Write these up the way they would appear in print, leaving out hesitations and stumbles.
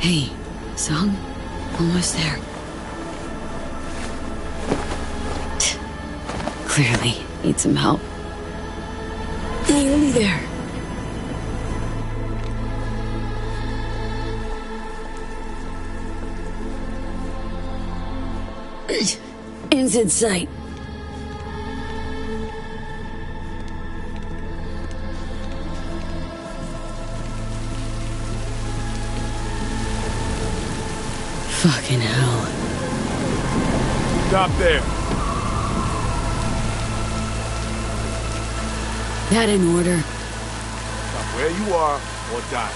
Hey, Song? Almost there. Clearly need some help. Nearly there. Ends in sight. Fucking hell. Stop there. That in order. Stop where you are or die.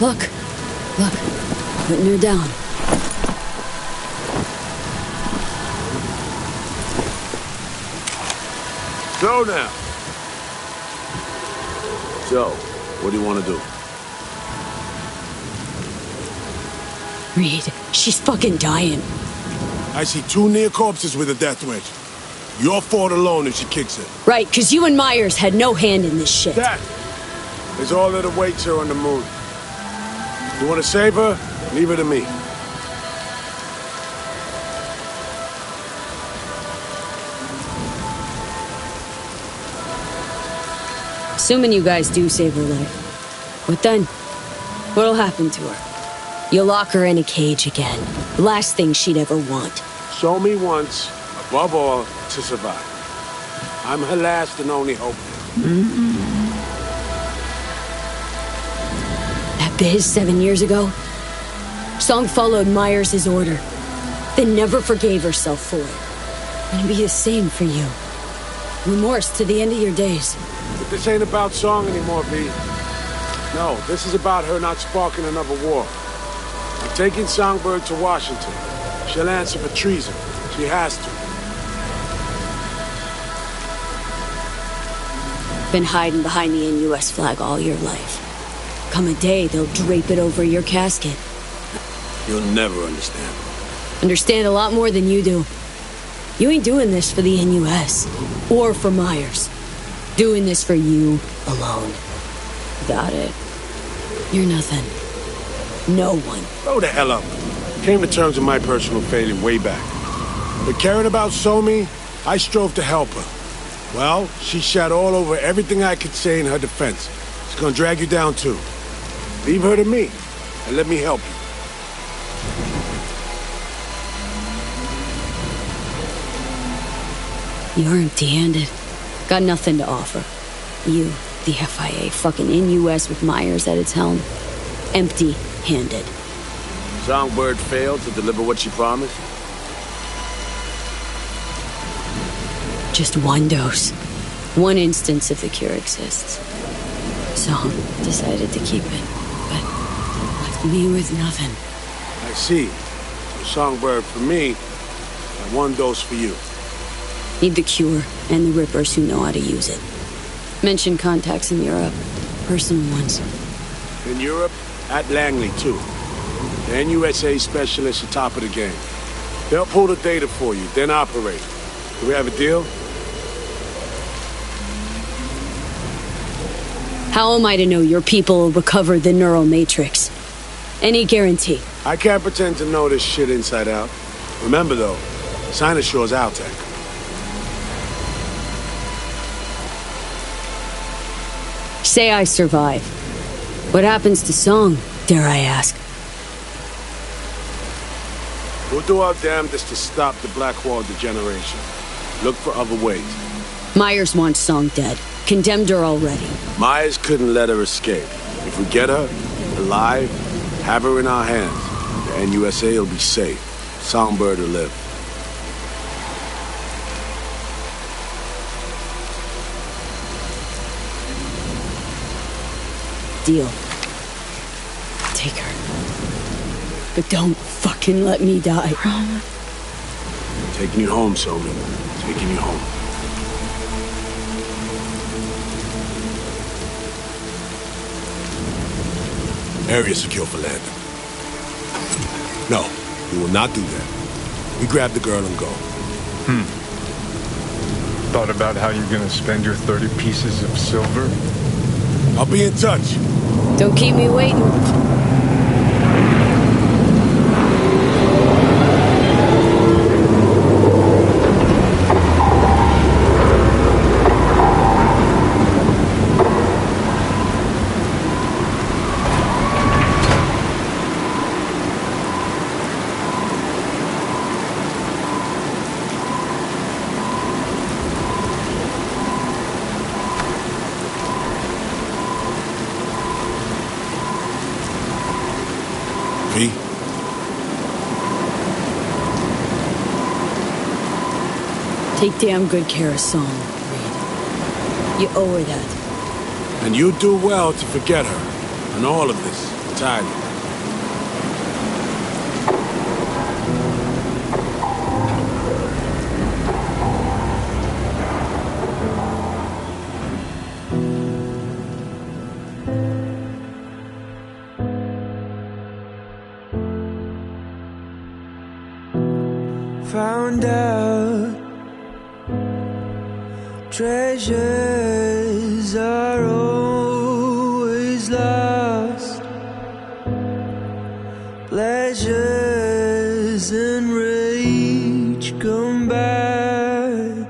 Look. Look. Putting her down. Go now. So, what do you want to do? Reed, she's fucking dying. I see 2 near corpses with a death wish. Your fault alone if she kicks it. Right, because you and Myers had no hand in this shit. That is all that awaits her on the moon. You want to save her? Leave her to me. Assuming you guys do save her life. What then? What'll happen to her? You'll lock her in a cage again. The last thing she'd ever want. Show me once, above all, to survive. I'm her last and only hope. That biz 7 years ago? Song followed Myers' order, then never forgave herself for it. And it'd be the same for you. Remorse to the end of your days. But this ain't about Song anymore, V. No, this is about her not sparking another war. I'm taking Songbird to Washington. She'll answer for treason. She has to. Been hiding behind the NUS flag all your life. Come a day, they'll drape it over your casket. You'll never understand. Understand a lot more than you do. You ain't doing this for the NUS. Or for Myers. Doing this for you alone. Got it. You're nothing. No one. Grow the hell up. Came to terms with my personal failing way back. But caring about Somi, I strove to help her. Well, she shat all over everything I could say in her defense. She's gonna drag you down too. Leave her to me, and let me help you. You're empty-handed. Got nothing to offer. You, the FIA, fucking in US with Myers at its helm. Empty-handed. Songbird failed to deliver what she promised? Just one dose. One instance if the cure exists. Song decided to keep it, but left me with nothing. I see. So Songbird for me, and one dose for you. Need the cure, and the Rippers who know how to use it. Mention contacts in Europe. Personal ones. In Europe, at Langley, too. The NUSA specialists are top of the game. They'll pull the data for you, then operate. Do we have a deal? How am I to know your people will recover the neural matrix? Any guarantee? I can't pretend to know this shit inside out. Remember, though, Sinoshore's our tech. Say I survive. What happens to Song, dare I ask? We'll do our damnedest to stop the Blackwall degeneration. Look for other ways. Myers wants Song dead. Condemned her already. Myers couldn't let her escape. If we get her, alive, have her in our hands, the NUSA will be safe. Songbird will live. Deal. Take her. But don't fucking let me die. Taking you home, Somi. Taking you home. Area secure for landing. No, we will not do that. We grab the girl and go. Thought about how you're gonna spend your 30 pieces of silver? I'll be in touch. Don't keep me waiting. V? Take damn good care of Song, Reed. You owe her that. And you do well to forget her and all of this entirely. Found out treasures are always lost, pleasures and rage come back.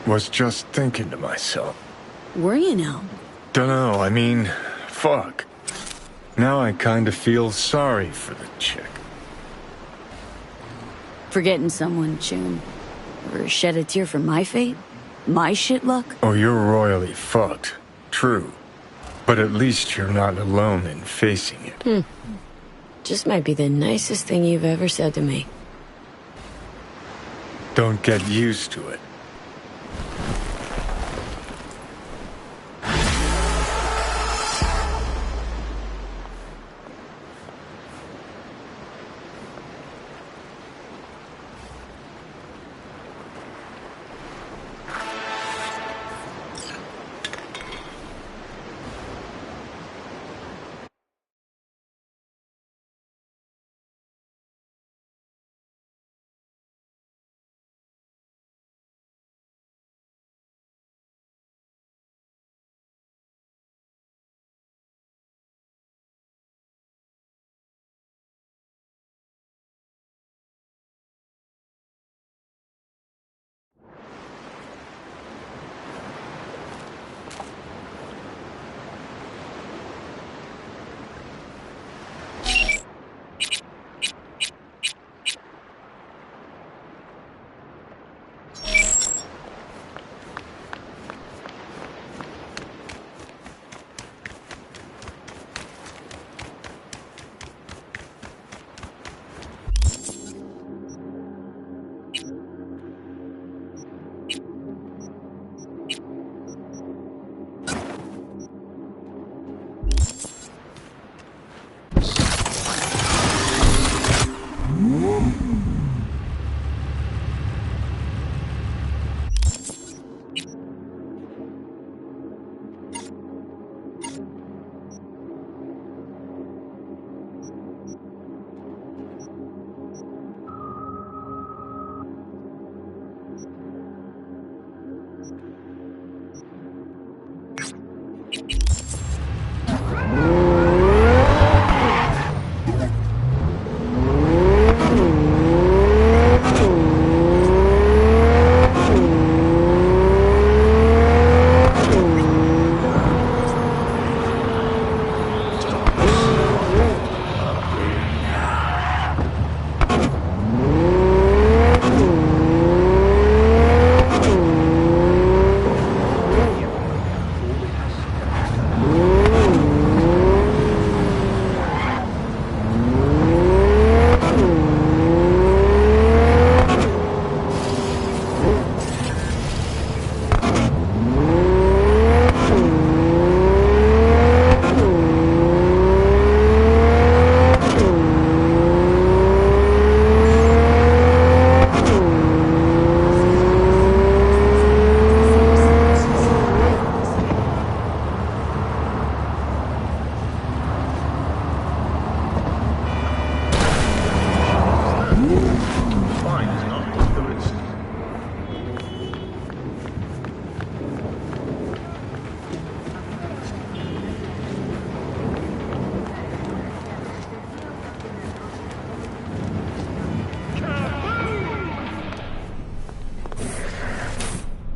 Was just thinking to myself. Were you now? Dunno, I mean, fuck. Now I kinda feel sorry for the chick. Forgetting someone, June. Or shed a tear for my fate? My shit luck? Oh, you're royally fucked. True. But at least you're not alone in facing it. Just might be the nicest thing you've ever said to me. Don't get used to it.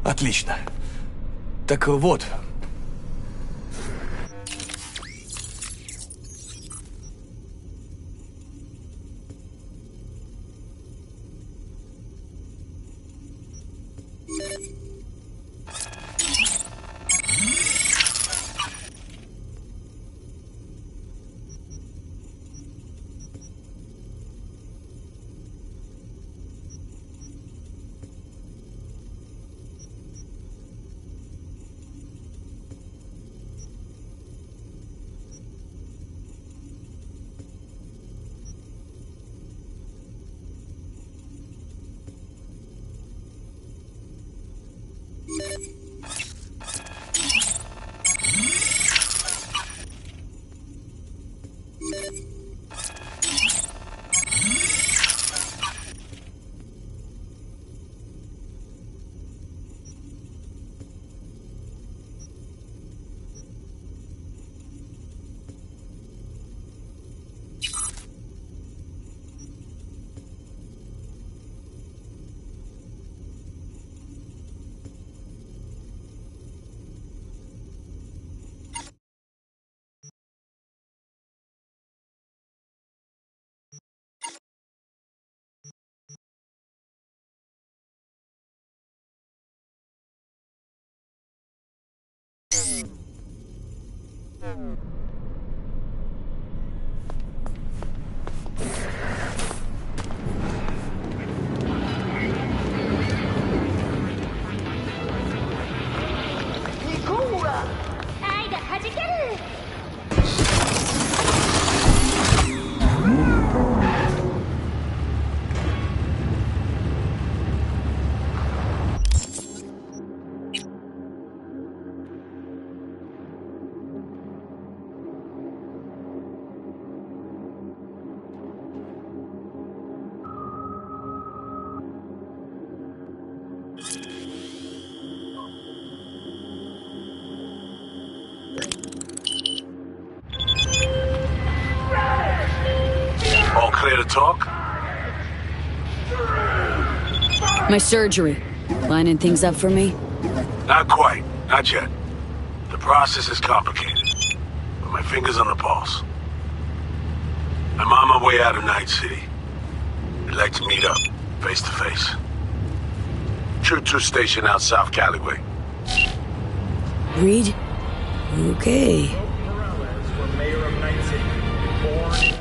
Отлично. Так вот. All clear to talk? My surgery. Lining things up for me? Not quite. Not yet. The process is complicated. But my finger's on the pulse. I'm on my way out of Night City. I'd like to meet up, face to face. Choo-choo station out South Caliway. Reed? Okay. Morales for mayor of Night City. Born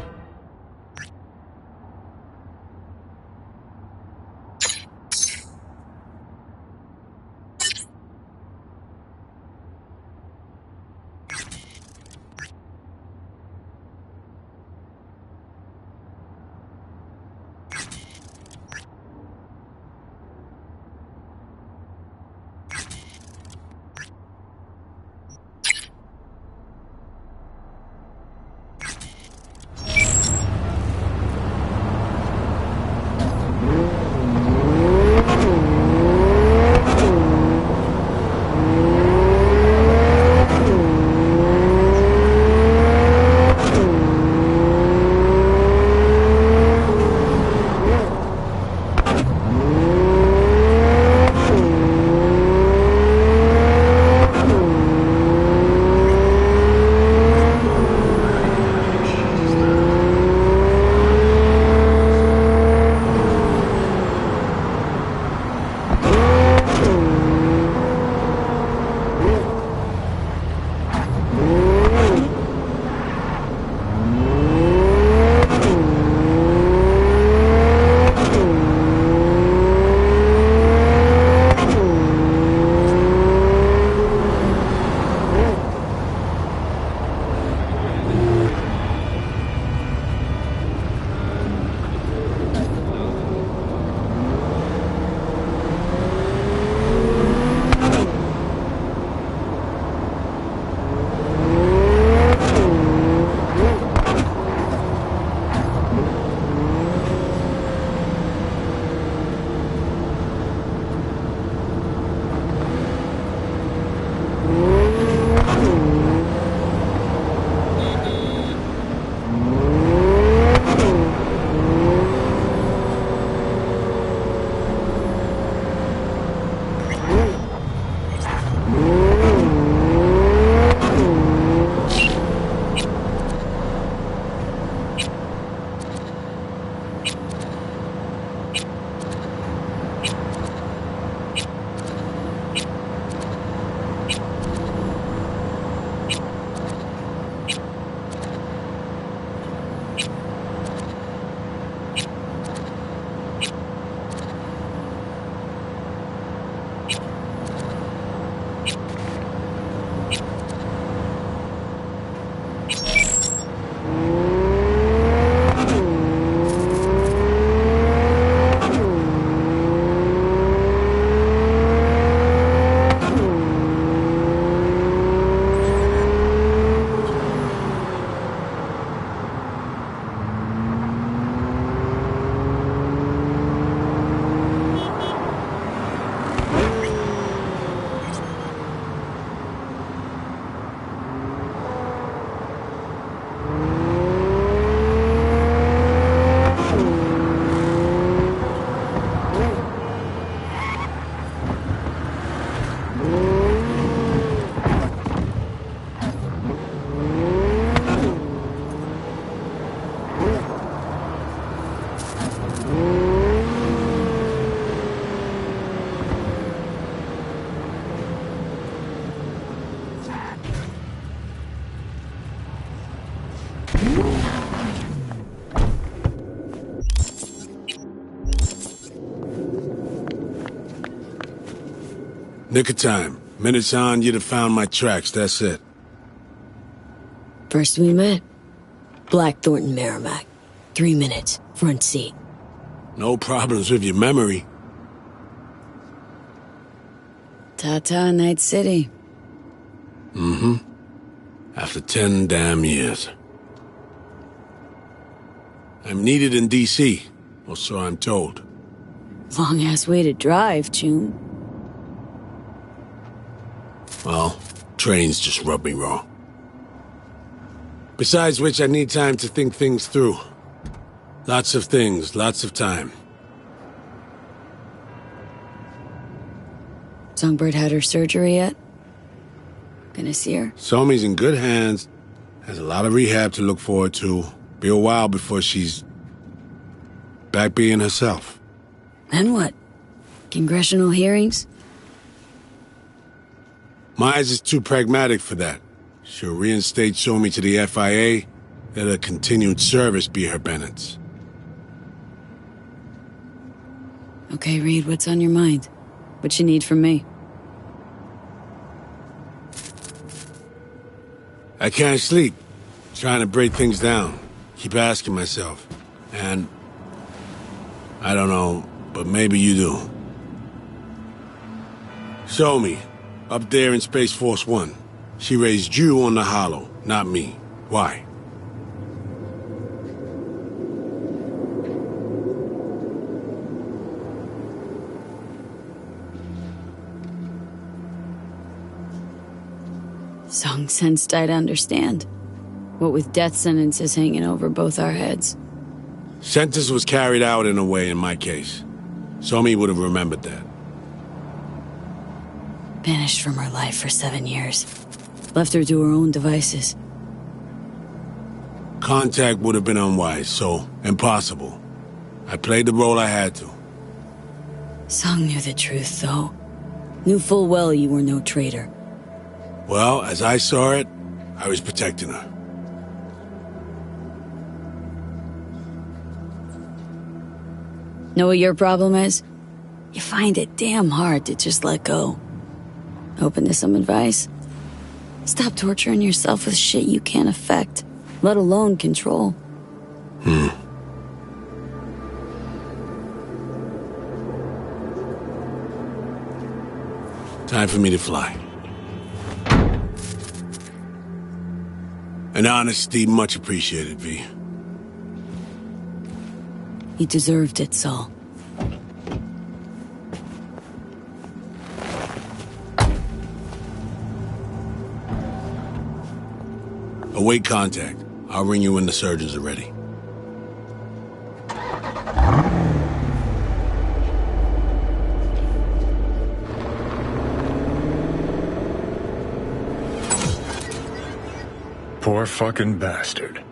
Nick of time. Minutes on, you'd have found my tracks, that's it. First we met. Blackthornton Merrimack. 3 minutes, front seat. No problems with your memory. Ta-ta, Night City. Mm-hmm. After 10 damn years. I'm needed in D.C., or so I'm told. Long-ass way to drive, June. Well, trains just rub me wrong. Besides which, I need time to think things through. Lots of things, lots of time. Songbird had her surgery yet? Gonna see her? Somi's in good hands. Has a lot of rehab to look forward to. Be a while before she's back being herself. Then what? Congressional hearings? Myers is too pragmatic for that. She'll reinstate Somi to the FIA, let her continued service be her penance. Okay, Reed, what's on your mind? What you need from me? I can't sleep. Trying to break things down. Keep asking myself. And I don't know, but maybe you do. Somi, up there in Space Force One. She raised you on the Hollow, not me. Why? Song sensed I'd understand. What with death sentences hanging over both our heads. Sentence was carried out in a way in my case. Somi would have remembered that. Banished from her life for 7 years. Left her to her own devices. Contact would have been unwise, so impossible. I played the role I had to. Song knew the truth, though. Knew full well you were no traitor. Well, as I saw it, I was protecting her. Know what your problem is? You find it damn hard to just let go. Open to some advice? Stop torturing yourself with shit you can't affect, let alone control. Time for me to fly. An honesty much appreciated, V. You deserved it, Saul. Await contact. I'll ring you when the surgeons are ready. Poor fucking bastard.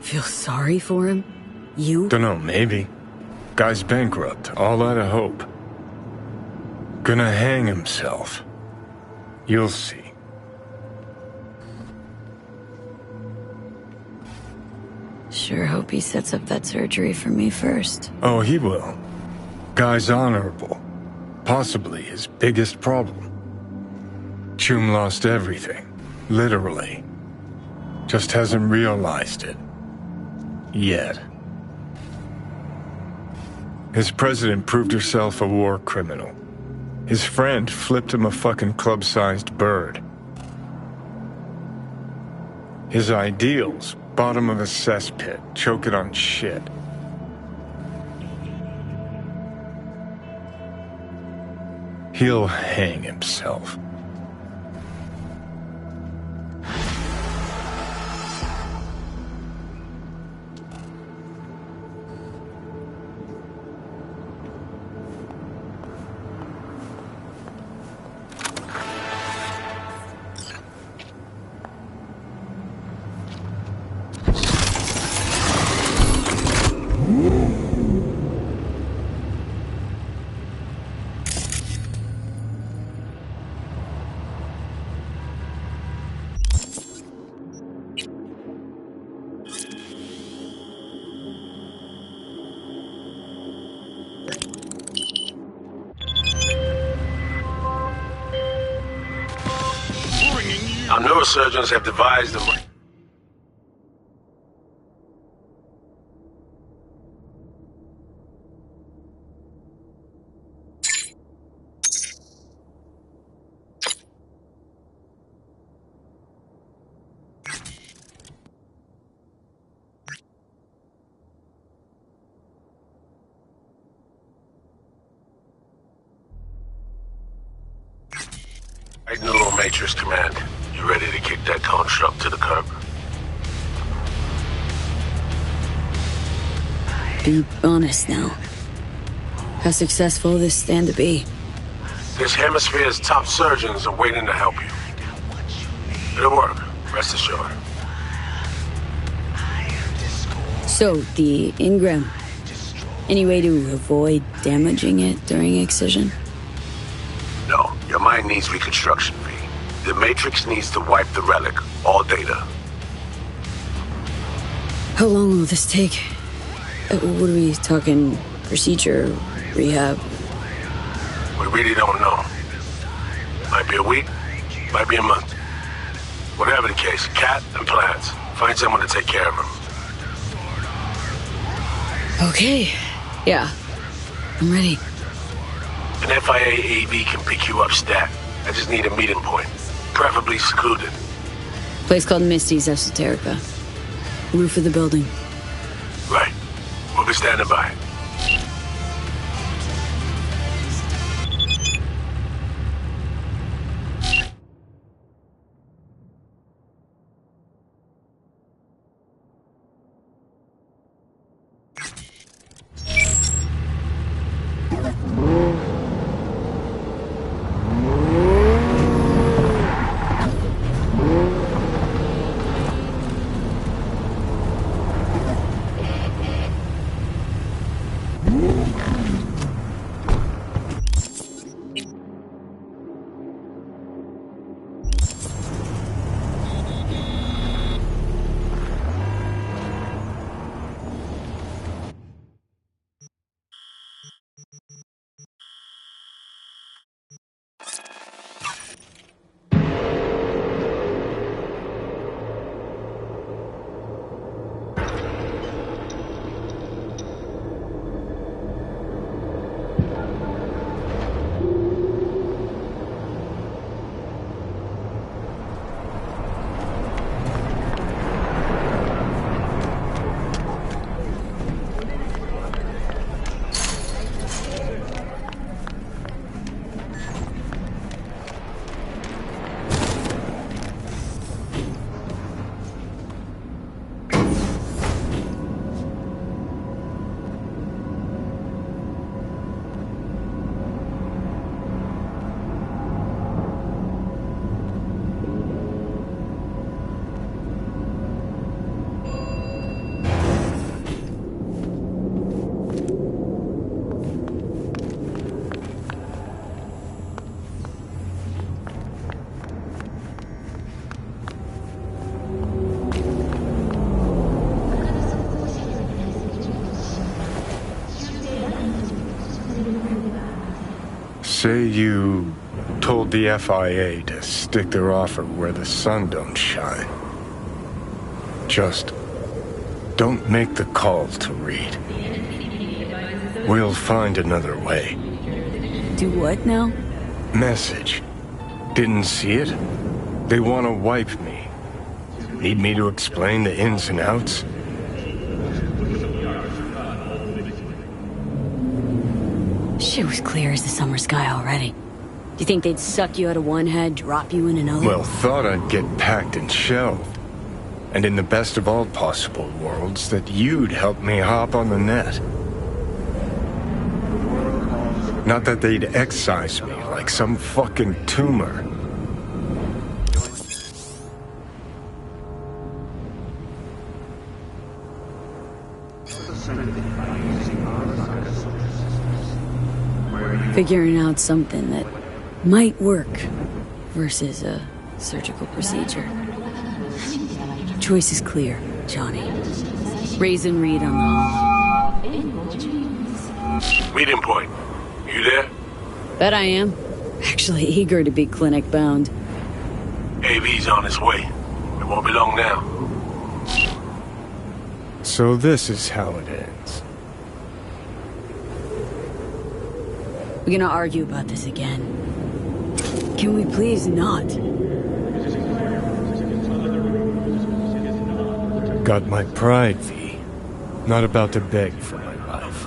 Feel sorry for him? You? Dunno, maybe. Guy's bankrupt, all out of hope. Gonna hang himself. You'll see. Sure hope he sets up that surgery for me first. Oh, he will. Guy's honorable. Possibly his biggest problem. Chum lost everything. Literally. Just hasn't realized it. Yet. His president proved herself a war criminal. His friend flipped him a fucking club-sized bird. His ideals, bottom of a cesspit, choking on shit. He'll hang himself. Neurosurgeons have devised a... Neural Matrix Command. You ready to kick that construct to the curb? Be honest now. How successful will this stand to be? This hemisphere's top surgeons are waiting to help you. It'll work, rest assured. So, the engram. Any way to avoid damaging it during excision? No, your mind needs reconstruction, V. The Matrix needs to wipe the relic, all data. How long will this take? What are we talking? Procedure? Rehab? We really don't know. Might be a week, might be a month. Whatever the case, Cat and plans. Find someone to take care of him. Okay. Yeah. I'm ready. An FIA AV can pick you up stat. I just need a meeting point. Preferably secluded. Place called Misty's Esoterica. Roof of the building. Right. We'll be standing by. Say you told the FIA to stick their offer where the sun don't shine. Just don't make the call to Reed. We'll find another way. Do what now? Message. Didn't see it? They want to wipe me. Need me to explain the ins and outs? Shit was clear as the summer sky already. Do you think they'd suck you out of one head, drop you in another? Well, thought I'd get packed and shelved. And in the best of all possible worlds, that you'd help me hop on the net. Not that they'd excise me like some fucking tumor. Figuring out something that might work versus a surgical procedure. Choice is clear, Johnny. Raisin Reed on the hall. Meeting point. You there? Bet I am. Actually eager to be clinic bound. AV's on his way. It won't be long now. So this is how it ends. We're gonna argue about this again. Can we please not? Got my pride, V. Not about to beg for my life.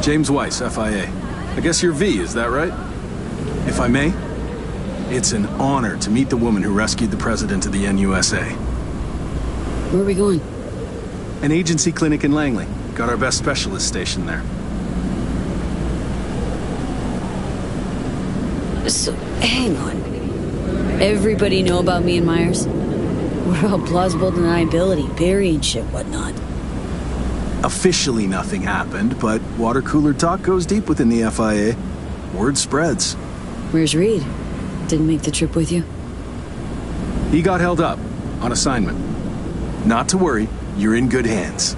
James Weiss, FIA. I guess you're V, is that right? If I may, it's an honor to meet the woman who rescued the president of the NUSA. Where are we going? An agency clinic in Langley. Got our best specialist stationed there. So, hang on. Everybody know about me and Myers? What about plausible deniability, burying shit, whatnot? Officially nothing happened, but water cooler talk goes deep within the FIA. Word spreads. Where's Reed? Didn't make the trip with you? He got held up, on assignment. Not to worry, you're in good hands.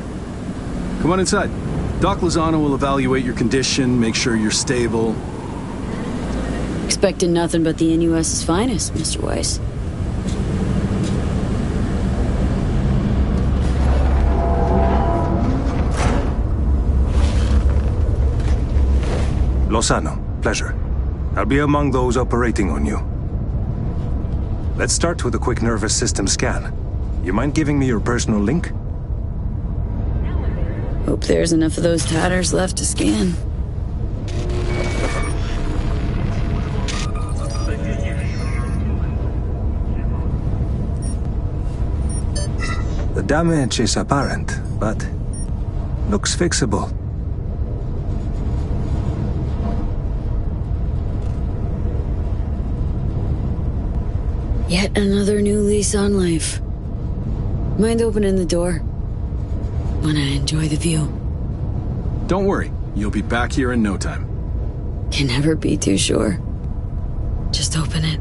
Come on inside. Doc Lozano will evaluate your condition, make sure you're stable. Expecting nothing but the NUS's finest, Mr. Weiss. Lozano, pleasure. I'll be among those operating on you. Let's start with a quick nervous system scan. You mind giving me your personal link? Hope there's enough of those tatters left to scan. The damage is apparent, but looks fixable. Yet another new lease on life. Mind opening the door? Wanna enjoy the view? Don't worry, you'll be back here in no time. Can never be too sure. Just open it.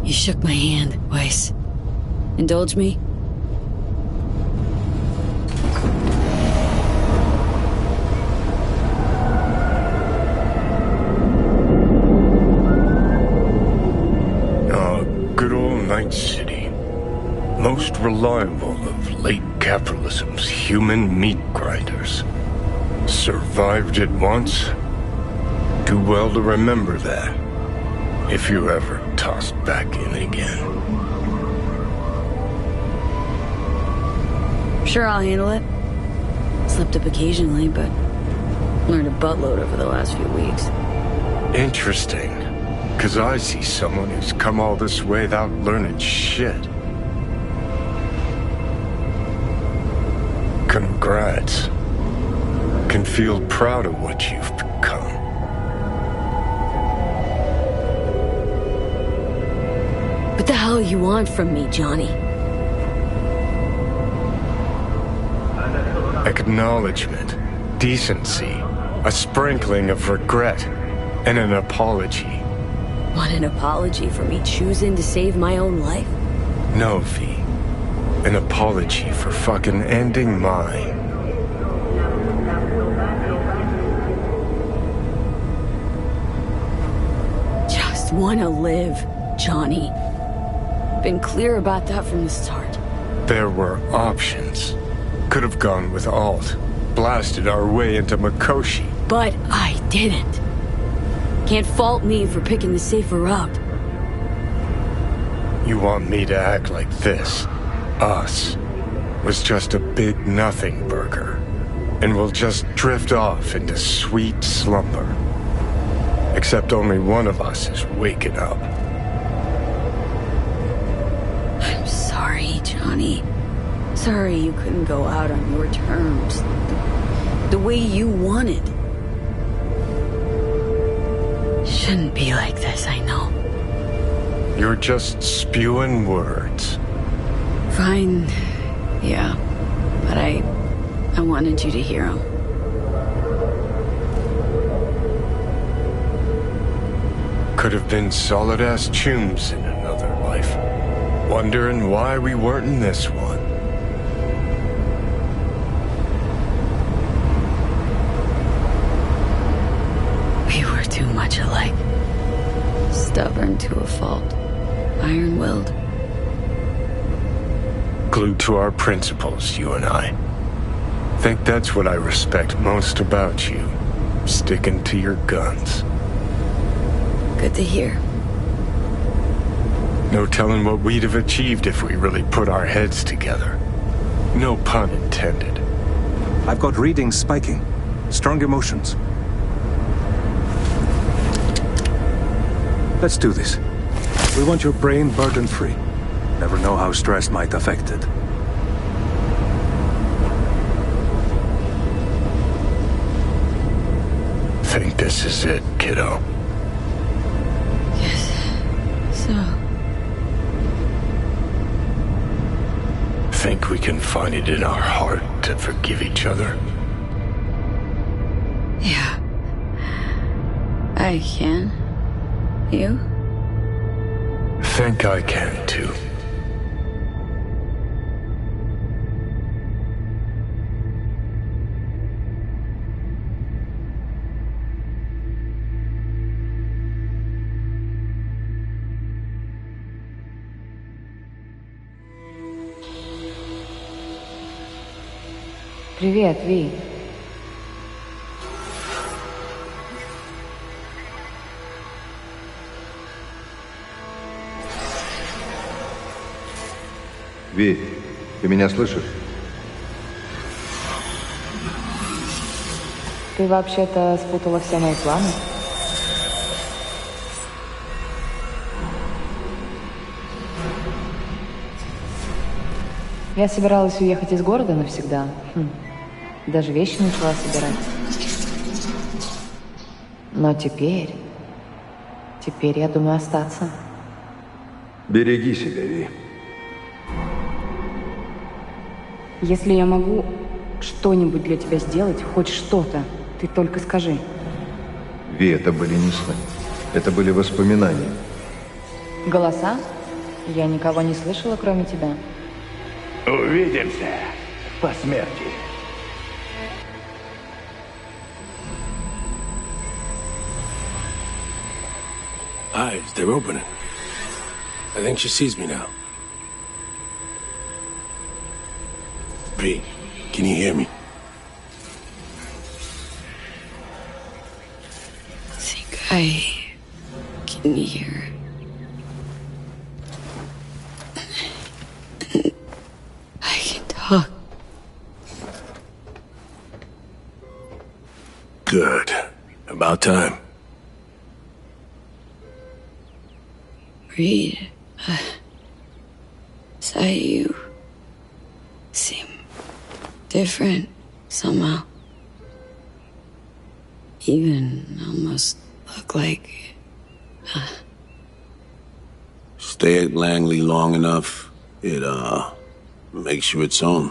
You shook my hand, Weiss. Indulge me? Night City. Most reliable of late capitalism's human meat grinders. Survived it once. Too well to remember that. If you're ever tossed back in again. Sure, I'll handle it. Slept up occasionally, but learned a buttload over the last few weeks. Interesting. Because I see someone who's come all this way without learning shit. Congrats. Can feel proud of what you've become. What the hell you want from me, Johnny? Acknowledgement, decency, a sprinkling of regret, and an apology. Want an apology for me choosing to save my own life? No, V. An apology for fucking ending mine. Just wanna live, Johnny. Been clear about that from the start. There were options. Could have gone with Alt, blasted our way into Mikoshi. But I didn't. Can't fault me for picking the safer route. You want me to act like this, us, was just a big nothing burger, and we'll just drift off into sweet slumber. Except only one of us is waking up. I'm sorry, Johnny. Sorry you couldn't go out on your terms. The way you wanted. Shouldn't be like this, I know. You're just spewing words. Fine. Yeah. But I wanted you to hear them. Could have been solid-ass chooms in another life. Wondering why we weren't in this one. We were too much alike. Stubborn to a fault. Iron-willed. Glued to our principles, you and I. Think that's what I respect most about you. Sticking to your guns. Good to hear. No telling what we'd have achieved if we really put our heads together. No pun intended. I've got readings spiking. Strong emotions. Let's do this. We want your brain burden-free. Never know how stress might affect it. Think this is it, kiddo? So, Think we can find it in our heart to forgive each other? yeah. I can. You? Think I can, too. Привет, Ви. Ви, ты меня слышишь? Ты вообще-то спутала все мои планы? Я собиралась уехать из города навсегда. Даже вещи начала собирать. Но теперь я думаю остаться. Береги себя, Ви. Если я могу что-нибудь для тебя сделать, хоть что-то, ты только скажи. Ви, это были не сны. Это были воспоминания. Голоса? Я никого не слышала, кроме тебя. Увидимся по смерти. Eyes, they're opening. I think she sees me now. V, can you hear me? I think I can hear. I can talk. Good. About time. Reed, saw you seem different somehow. Even almost look like Stay at Langley long enough, it, makes you its own.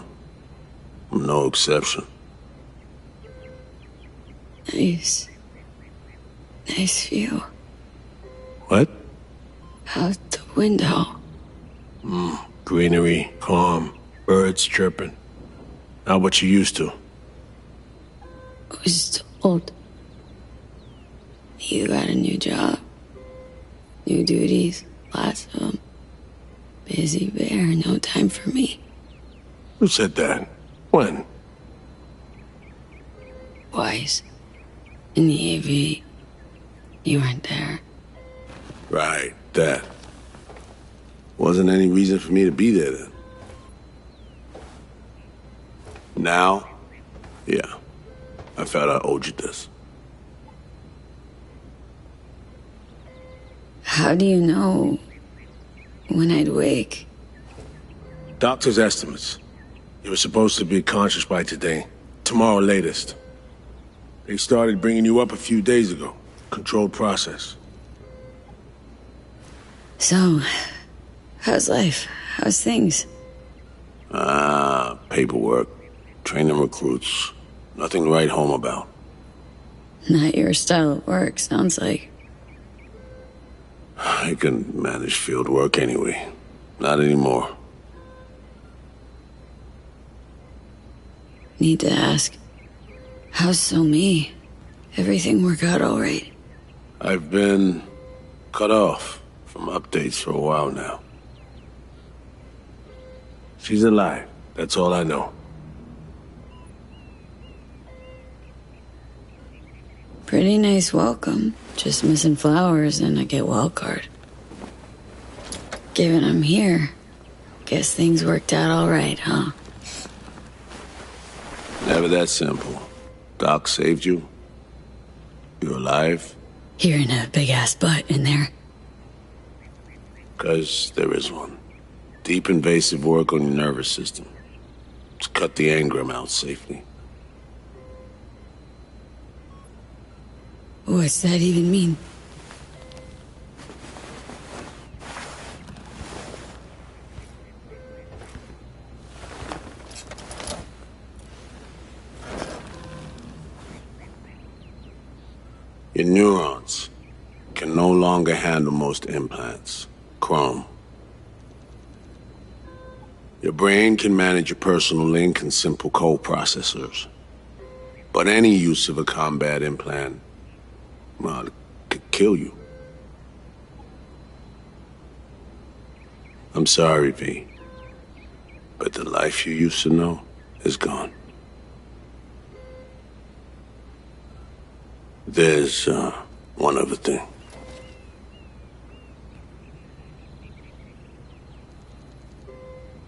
I'm no exception. Nice. Nice view. What? Out the window. Greenery, calm, birds chirping. Not what you used to. I was told you got a new job, new duties, lots of them. Busy bear, no time for me. Who said that? When? Twice. In the AV. You weren't there. Right, that. Wasn't any reason for me to be there then. Now, yeah. I felt I owed you this. How do you know when I'd wake? Doctor's estimates. You were supposed to be conscious by today. Tomorrow latest. They started bringing you up a few days ago. Controlled process. So, how's life? How's things? Paperwork. Training recruits. Nothing to write home about. Not your style of work, sounds like. I can manage field work anyway. Not anymore. Need to ask, how's So Me? Everything work out all right? I've been cut off from updates for a while now. She's alive. That's all I know. Pretty nice welcome. Just missing flowers and a get well card. Given I'm here, guess things worked out all right, huh? Never that simple. Doc saved you. You're alive. Hearing a big-ass butt in there. 'Cause there is one. Deep invasive work on your nervous system. To cut the engram out safely. What's that even mean? Your neurons can no longer handle most implants. Chrome. Your brain can manage your personal link and simple code processors. But any use of a combat implant, well, it could kill you. I'm sorry, V. But the life you used to know is gone. There's, one other thing.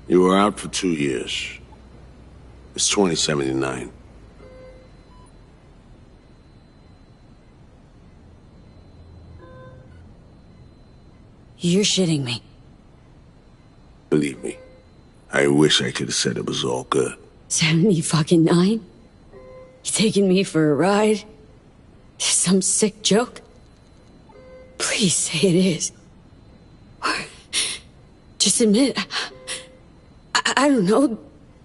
You were out for 2 years. It's 2079. You're shitting me. Believe me, I wish I could have said it was all good. 70-fucking-9? You taking me for a ride? Some sick joke? Please say it is. Or just admit, I don't know,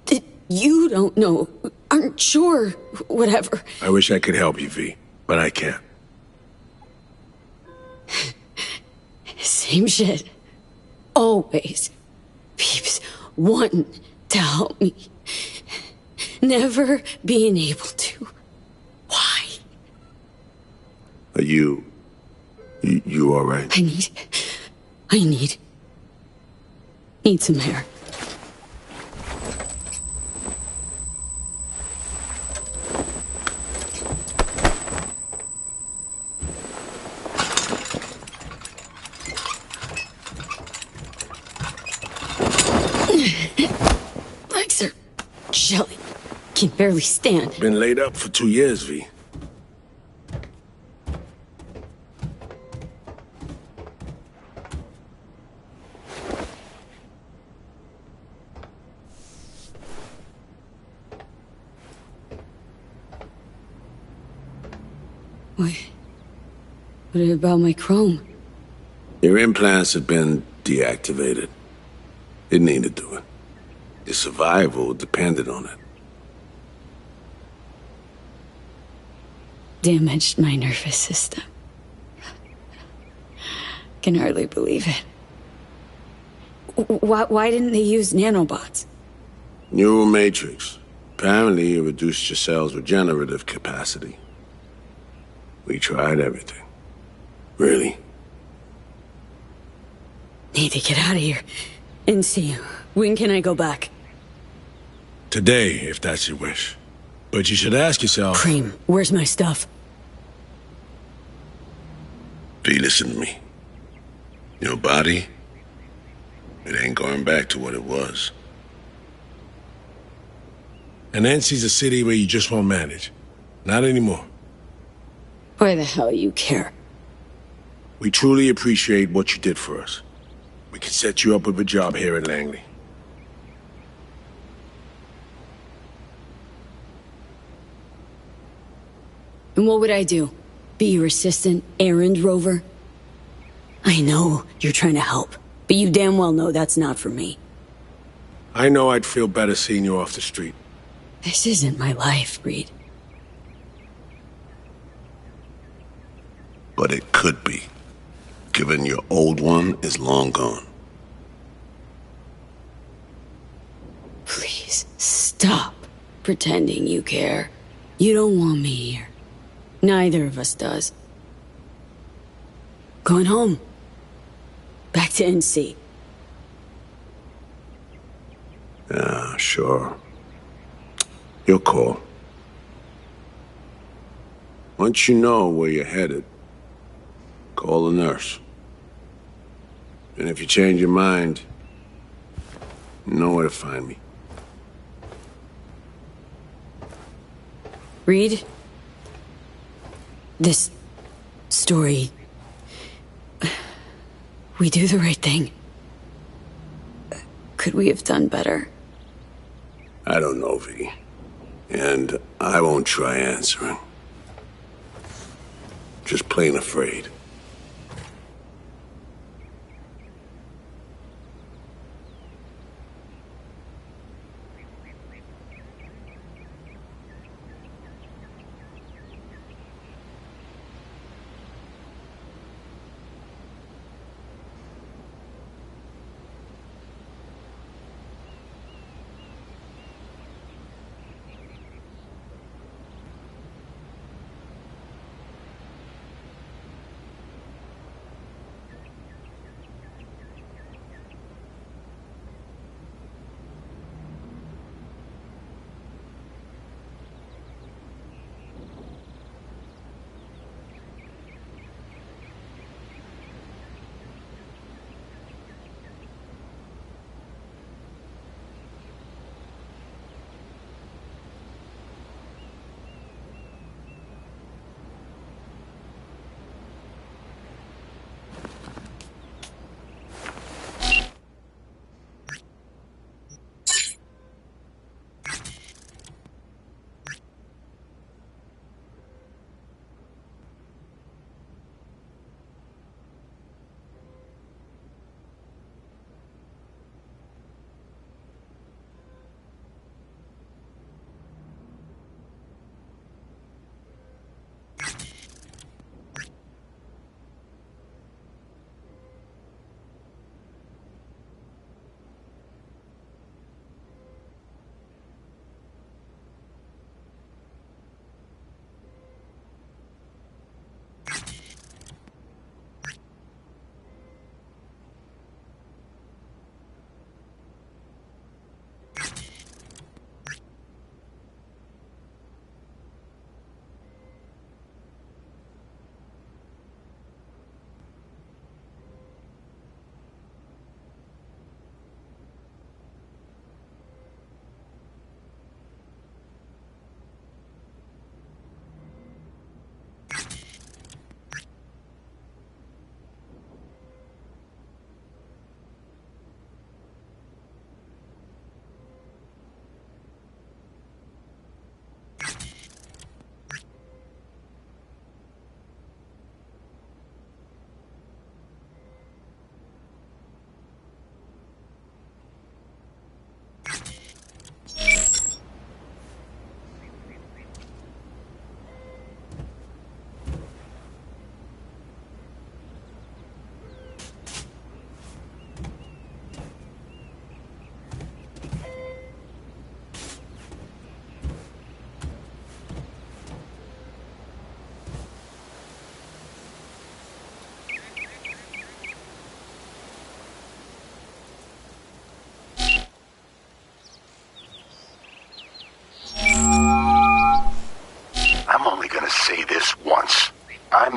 that you don't know, aren't sure, whatever. I wish I could help you, V, but I can't. Same shit. Always. Peeps wanting to help me. Never being able to. Why? Are you all right? I need some air. Legs are jelly. Can barely stand. Been laid up for 2 years, V. What about my chrome? Your implants have been deactivated. It needed to it. Your survival depended on it. Damaged my nervous system. Can hardly believe it. Why didn't they use nanobots? Neural matrix. Apparently, it reduced your cell's regenerative capacity. We tried everything. Really? Need to get out of here. And see, when can I go back? Today, if that's your wish. But you should ask yourself... Cream, where's my stuff? V, listen to me. Your body, it ain't going back to what it was. And NC's a city where you just won't manage. Not anymore. Why the hell you care? We truly appreciate what you did for us. We can set you up with a job here at Langley. And what would I do? Be your assistant, errand rover? I know you're trying to help, but you damn well know that's not for me. I know I'd feel better seeing you off the street. This isn't my life, Reed. But it could be, given your old one is long gone. Please, stop pretending you care. You don't want me here. Neither of us does. Going home. Back to NC. Yeah, sure. Your call. Once you know where you're headed, call a nurse. And if you change your mind, you know where to find me. Reed? This story... We do the right thing. Could we have done better? I don't know, V. And I won't try answering. Just plain afraid.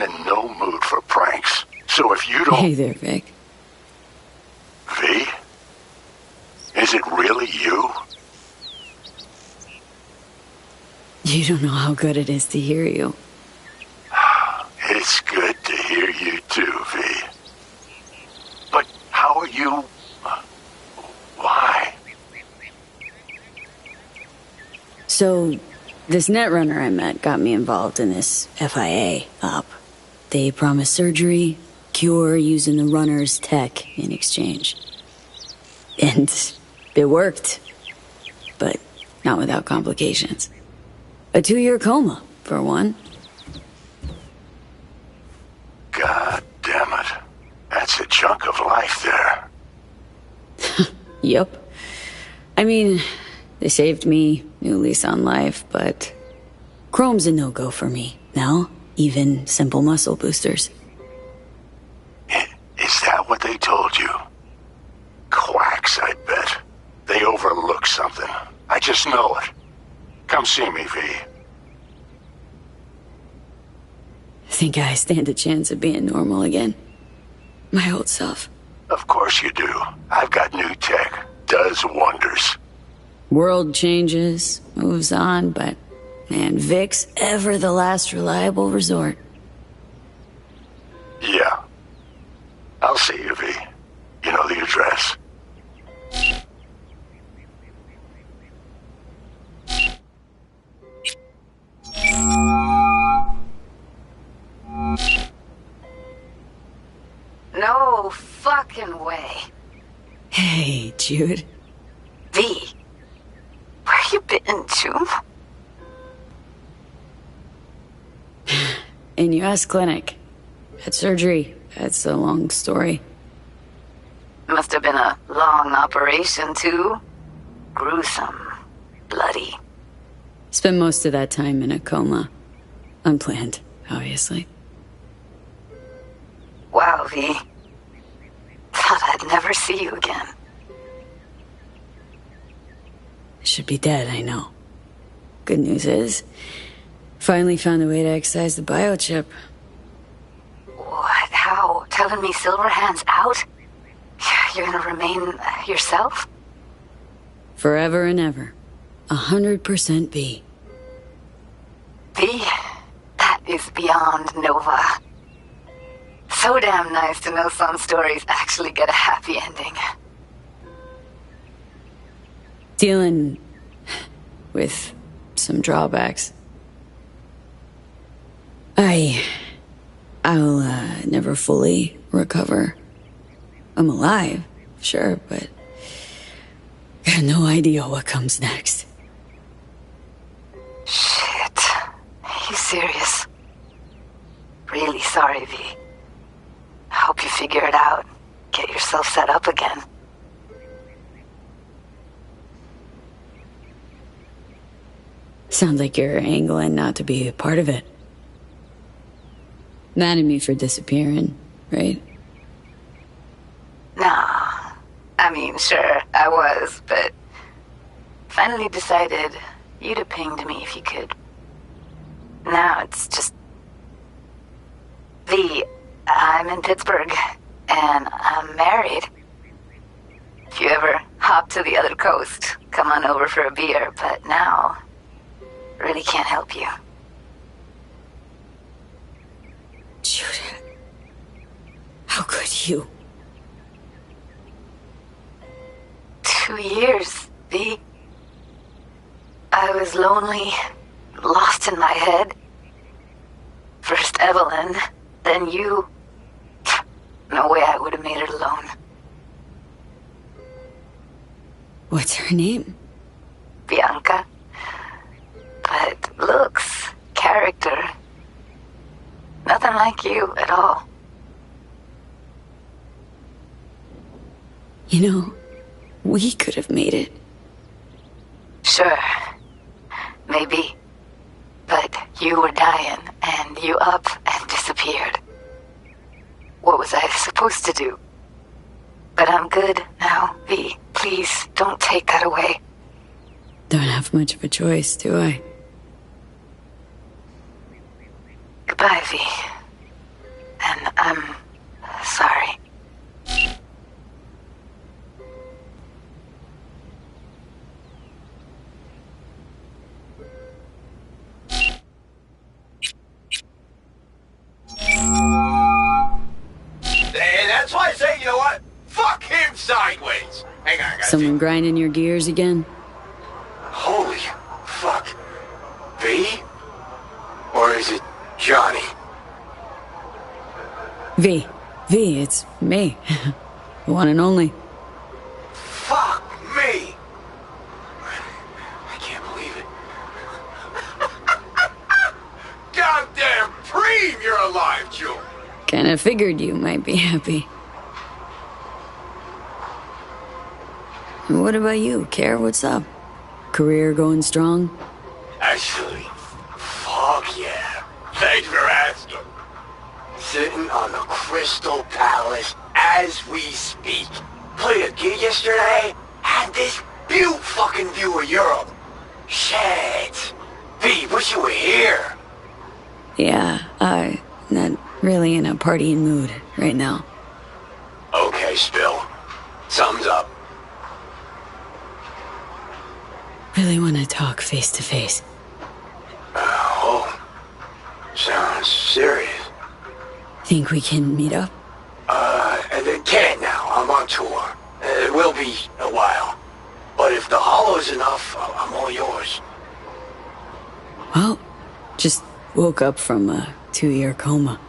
in no mood for pranks. So if you don't... Hey there, Vic. V? Is it really you? You don't know how good it is to hear you. It's good to hear you too, V. But how are you... Why? So, this netrunner I met got me involved in this FIA op. They promised surgery, cure using the runner's tech in exchange. And it worked. But not without complications. A 2-year coma, for one. God damn it. That's a chunk of life there. Yup. I mean, they saved me, new lease on life, but chrome's a no-go for me now, even simple muscle boosters. Is that what they told you? Quacks, I bet. They overlook something. I just know it. Come see me, V. Think I stand a chance of being normal again? My old self. Of course you do. I've got new tech. Does wonders. World changes, moves on, but man, Vic's ever the last reliable resort. Yeah. I'll see you, V. You know the address. No fucking way. Hey, Jude. V. Where you been, June? In US clinic. Had surgery. That's a long story. Must have been a long operation, too. Gruesome. Bloody. Spent most of that time in a coma. Unplanned, obviously. Wow, V. Thought I'd never see you again. Should be dead, I know. Good news is, finally found a way to excise the biochip. What? How? Telling me Silverhand's out? You're gonna remain yourself? Forever and ever. 100% B. V? That is beyond Nova. So damn nice to know some stories actually get a happy ending. Dealing with some drawbacks. I'll never fully recover. I'm alive, sure, but I have no idea what comes next. Shit. Are you serious? Really sorry, V. Hope you figure it out. Get yourself set up again. Sounds like you're angling not to be a part of it. Mad at me for disappearing, right? Nah. I mean, sure, I was, but finally decided you'd have pinged me if you could. Now it's just... V, I'm in Pittsburgh, and I'm married. If you ever hop to the other coast, come on over for a beer, but now... really can't help you. Judah. How could you? 2 years, V. I was lonely, lost in my head. First Evelyn, then you. No way I would have made it alone. What's her name? Bianca. But looks, character, nothing like you at all. You know, we could have made it. Sure. Maybe. But you were dying, and you up and disappeared. What was I supposed to do? But I'm good now, V. Please, don't take that away. Don't have much of a choice, do I? Goodbye, V. Hang on, guys. Someone grinding your gears again? Holy fuck. V? Or is it Johnny? V, it's me. The one and only. Fuck me! I can't believe it. Goddamn Preem, you're alive, June! Kinda figured you might be happy. And what about you, Care? What's up? Career going strong? Actually, fuck yeah. Thanks for asking. Sitting on the Crystal Palace as we speak. Played a gig yesterday. Had this fucking view of Europe. Shit. V, wish you were here. Yeah, not really in a partying mood right now. Okay, Spill. Thumbs up. Really want to talk face to face. Oh. Sounds serious. Think we can meet up? They can't now. I'm on tour. It will be a while. But if the hollow's enough, I'm all yours. Well, just woke up from a 2-year coma.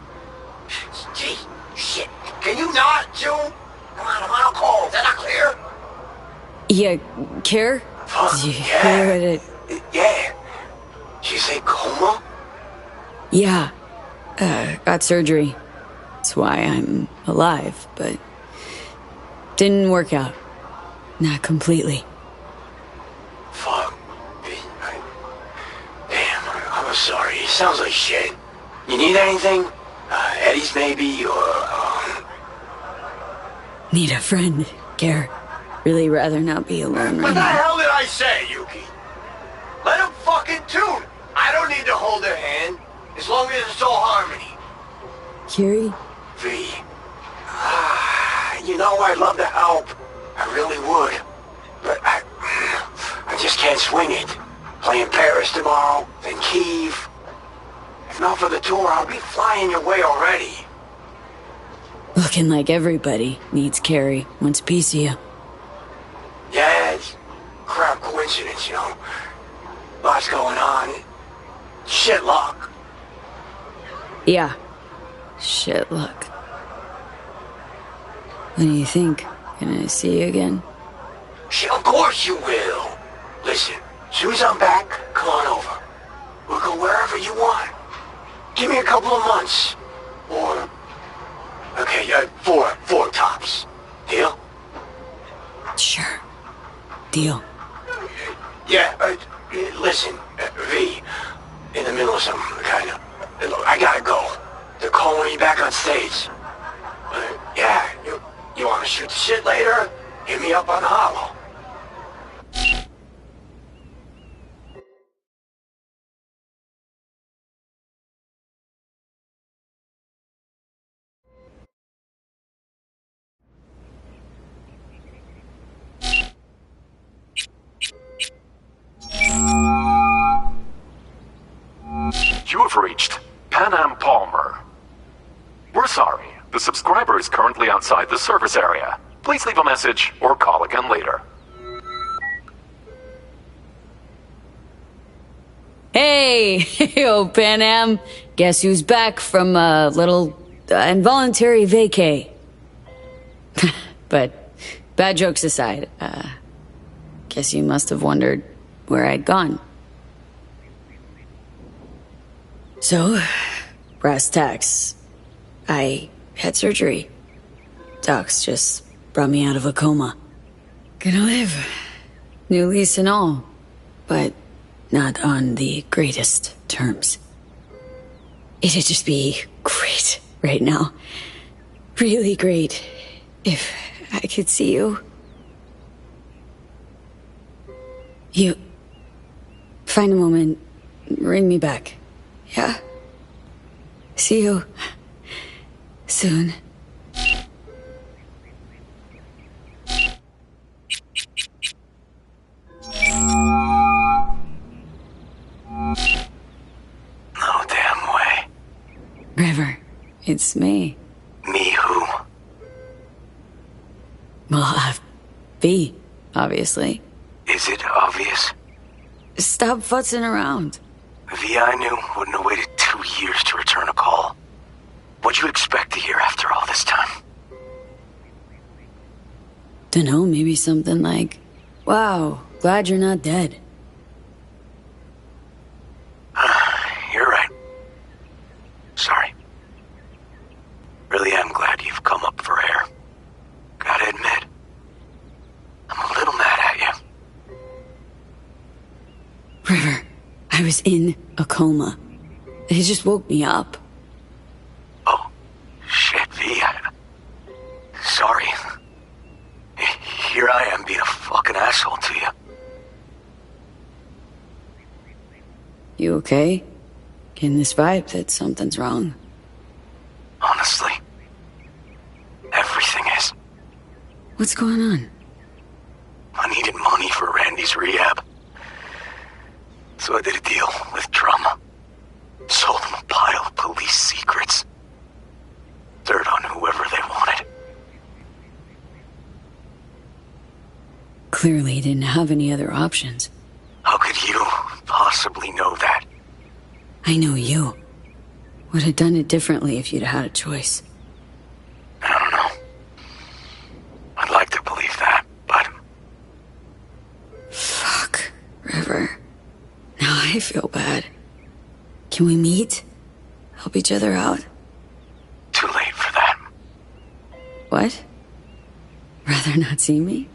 Gee, shit. Can you not, June? Come on, I'm on a call. Is that not clear? Yeah, Care? Fuck, Did you yeah. hear what it... Yeah. Did you say coma? Yeah. Got surgery. That's why I'm alive, but... didn't work out. Not completely. Fuck. Damn, I'm sorry. It sounds like shit. You need anything? Eddie's maybe, or, Need a friend, Care. Really rather not be alone What right the now. hell did I say, Yuki? Let him fucking tune. I don't need to hold their hand, as long as it's all harmony. Kiri? V. You know I'd love to help. I really would. But I just can't swing it. Playing Paris tomorrow, then Kyiv. If not for the tour, I'll be flying your way already. Looking like everybody needs Carrie once a piece of you. Yeah, it's crap coincidence, you know. Lots going on. Shit luck. Yeah. Shit luck. When do you think? Gonna see you again? Shit, of course you will. Listen, as soon as I'm back, come on over. We'll go wherever you want. Give me a couple of months. Or... okay, four tops. Deal? Sure. Deal. Yeah, listen, V, in the middle of some kind of... Look, I gotta go. They're calling me back on stage. Yeah, you wanna shoot the shit later? Hit me up on the hollow. You have reached Pan Am Palmer. We're sorry. The subscriber is currently outside the service area. Please leave a message or call again later. Hey! Yo, Pan Am. Guess who's back from a little involuntary vacay? But bad jokes aside, guess you must have wondered where I'd gone. So, brass tacks. I had surgery. Docs just brought me out of a coma. Gonna live. New lease and all. But not on the greatest terms. It'd just be great right now. Really great. If I could see you. You... find a moment. Ring me back. Yeah? See you... soon. No damn way. River, it's me. Me who? Well, V, obviously. Is it obvious? Stop futzing around. V I knew wouldn't have waited 2 years to return a call. What'd you expect to hear after all this time? Dunno, maybe something like, wow, glad you're not dead. You're right. Sorry. Really am glad you've come up for air. Gotta admit, I'm a little mad at you. River, I was in a coma. They just woke me up. Oh, shit, V. Sorry. Here I am being a fucking asshole to you. You okay? Getting this vibe that something's wrong. Honestly, everything is. What's going on? I needed money for Randy's rehab. So I did a deal with Drama. Sold him a pile of police secrets. Dirt on whoever they wanted. Clearly he didn't have any other options. How could you possibly know that? I know you. Would have done it differently if you'd had a choice. I don't know. I'd like to believe that, but... Fuck, River. Now I feel bad. Can we meet? Help each other out? Too late for that. What? Rather not see me?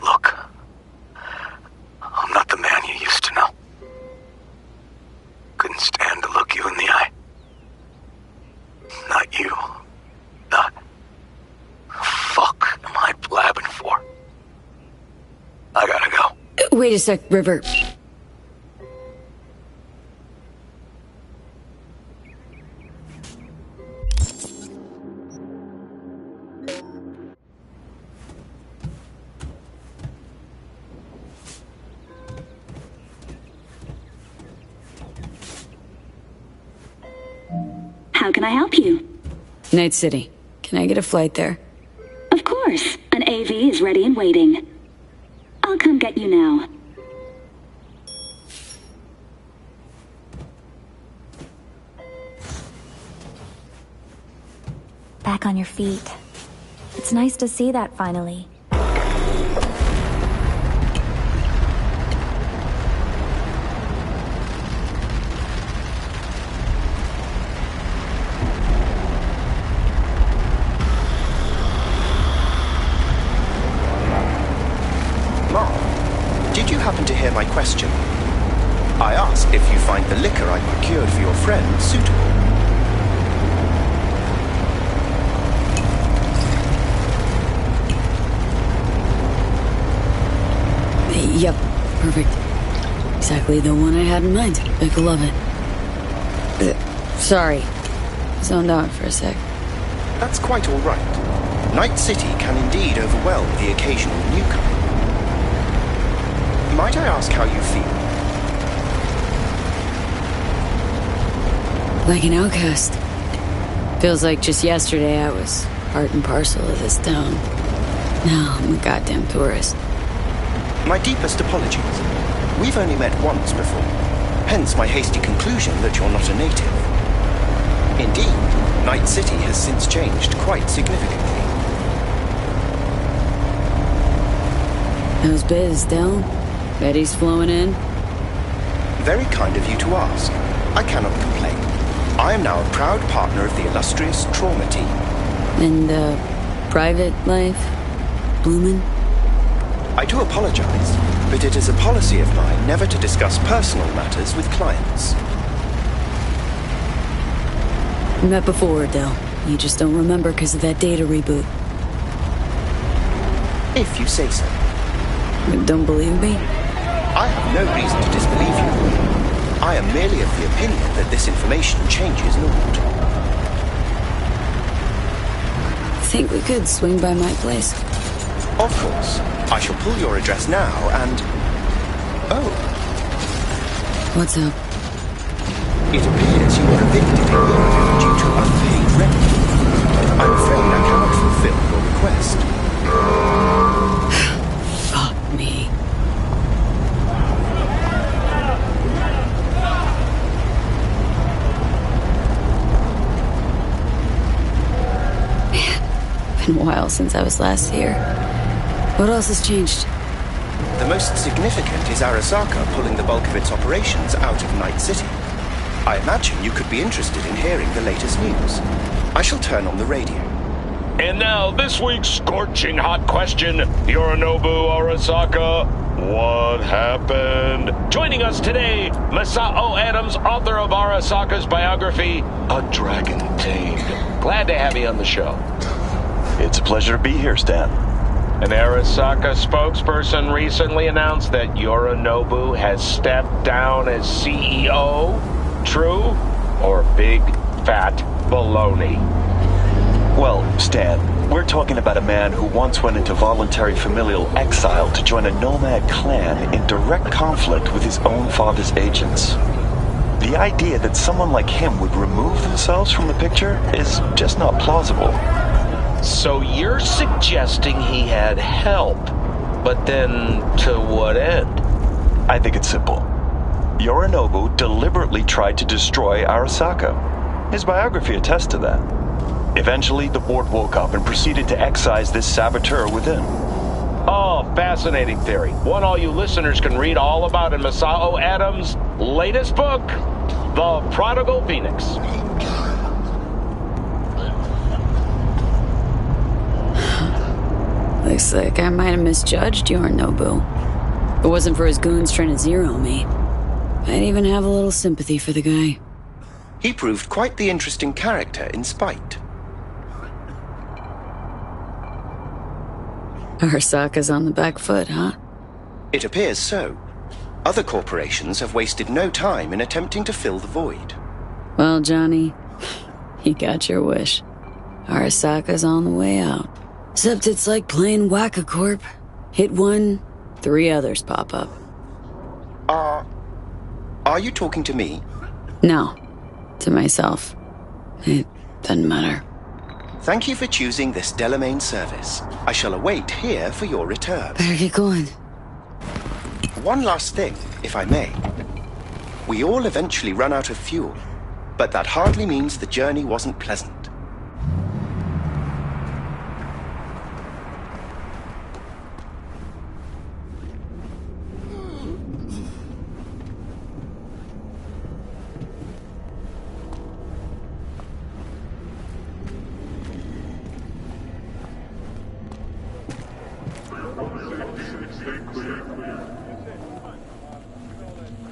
Look, I'm not the man you used to know. Couldn't stand to look you in the eye. Not you. Not... Fuck am I blabbing for? I gotta go. Wait a sec, River. How can I help you? Night City. Can I get a flight there? Of course. An AV is ready and waiting. I'll come get you now. Back on your feet. It's nice to see that finally. Did you happen to hear my question? I asked if you find the liquor I procured for your friend suitable. Yep, perfect. Exactly the one I had in mind. I love it. Sorry. Zoned out for a sec. That's quite all right. Night City can indeed overwhelm the occasional newcomer. Might I ask how you feel? Like an outcast. Feels like just yesterday I was part and parcel of this town. Now I'm a goddamn tourist. My deepest apologies. We've only met once before. Hence my hasty conclusion that you're not a native. Indeed, Night City has since changed quite significantly. How's biz, Del? Betty's flowing in? Very kind of you to ask. I cannot complain. I am now a proud partner of the illustrious Trauma team. And, private life? Bloomin'? I do apologize, but it is a policy of mine never to discuss personal matters with clients. We met before, Del. You just don't remember because of that data reboot. If you say so. You don't believe me? I have no reason to disbelieve you. I am merely of the opinion that this information changes naught. Think we could swing by my place? Of course. I shall pull your address now and... Oh. What's up? It appears you were evicted in Europe due to unpaid rent. I'm afraid I cannot fulfill your request. request. Fuck me. Man, been a while since I was last here. What else has changed? The most significant is Arasaka pulling the bulk of its operations out of Night City. I imagine you could be interested in hearing the latest news. I shall turn on the radio. And now, this week's scorching hot question, Yorinobu Arasaka, what happened? Joining us today, Masao Adams, author of Arasaka's biography, A Dragon Tamed. Glad to have you on the show. It's a pleasure to be here, Stan. An Arasaka spokesperson recently announced that Yorinobu has stepped down as CEO. True or big fat baloney? Well, Stan, we're talking about a man who once went into voluntary familial exile to join a nomad clan in direct conflict with his own father's agents. The idea that someone like him would remove themselves from the picture is just not plausible. So you're suggesting he had help, but then to what end? I think it's simple. Yorinobu deliberately tried to destroy Arasaka. His biography attests to that. Eventually, the board woke up and proceeded to excise this saboteur within. Oh, fascinating theory. One all you listeners can read all about in Masao Adams' latest book, The Prodigal Phoenix. Looks like I might have misjudged Yorinobu. If it wasn't for his goons trying to zero me, I'd even have a little sympathy for the guy. He proved quite the interesting character in spite. Arasaka's on the back foot, huh? It appears so. Other corporations have wasted no time in attempting to fill the void. Well, Johnny, you got your wish. Arasaka's on the way out. Except it's like playing Whack-A-Corp. Hit one, 3 others pop up. Are you talking to me? No, to myself. It doesn't matter. Thank you for choosing this Delamain service. I shall await here for your return. Better get going. One last thing, if I may. We all eventually run out of fuel, but that hardly means the journey wasn't pleasant.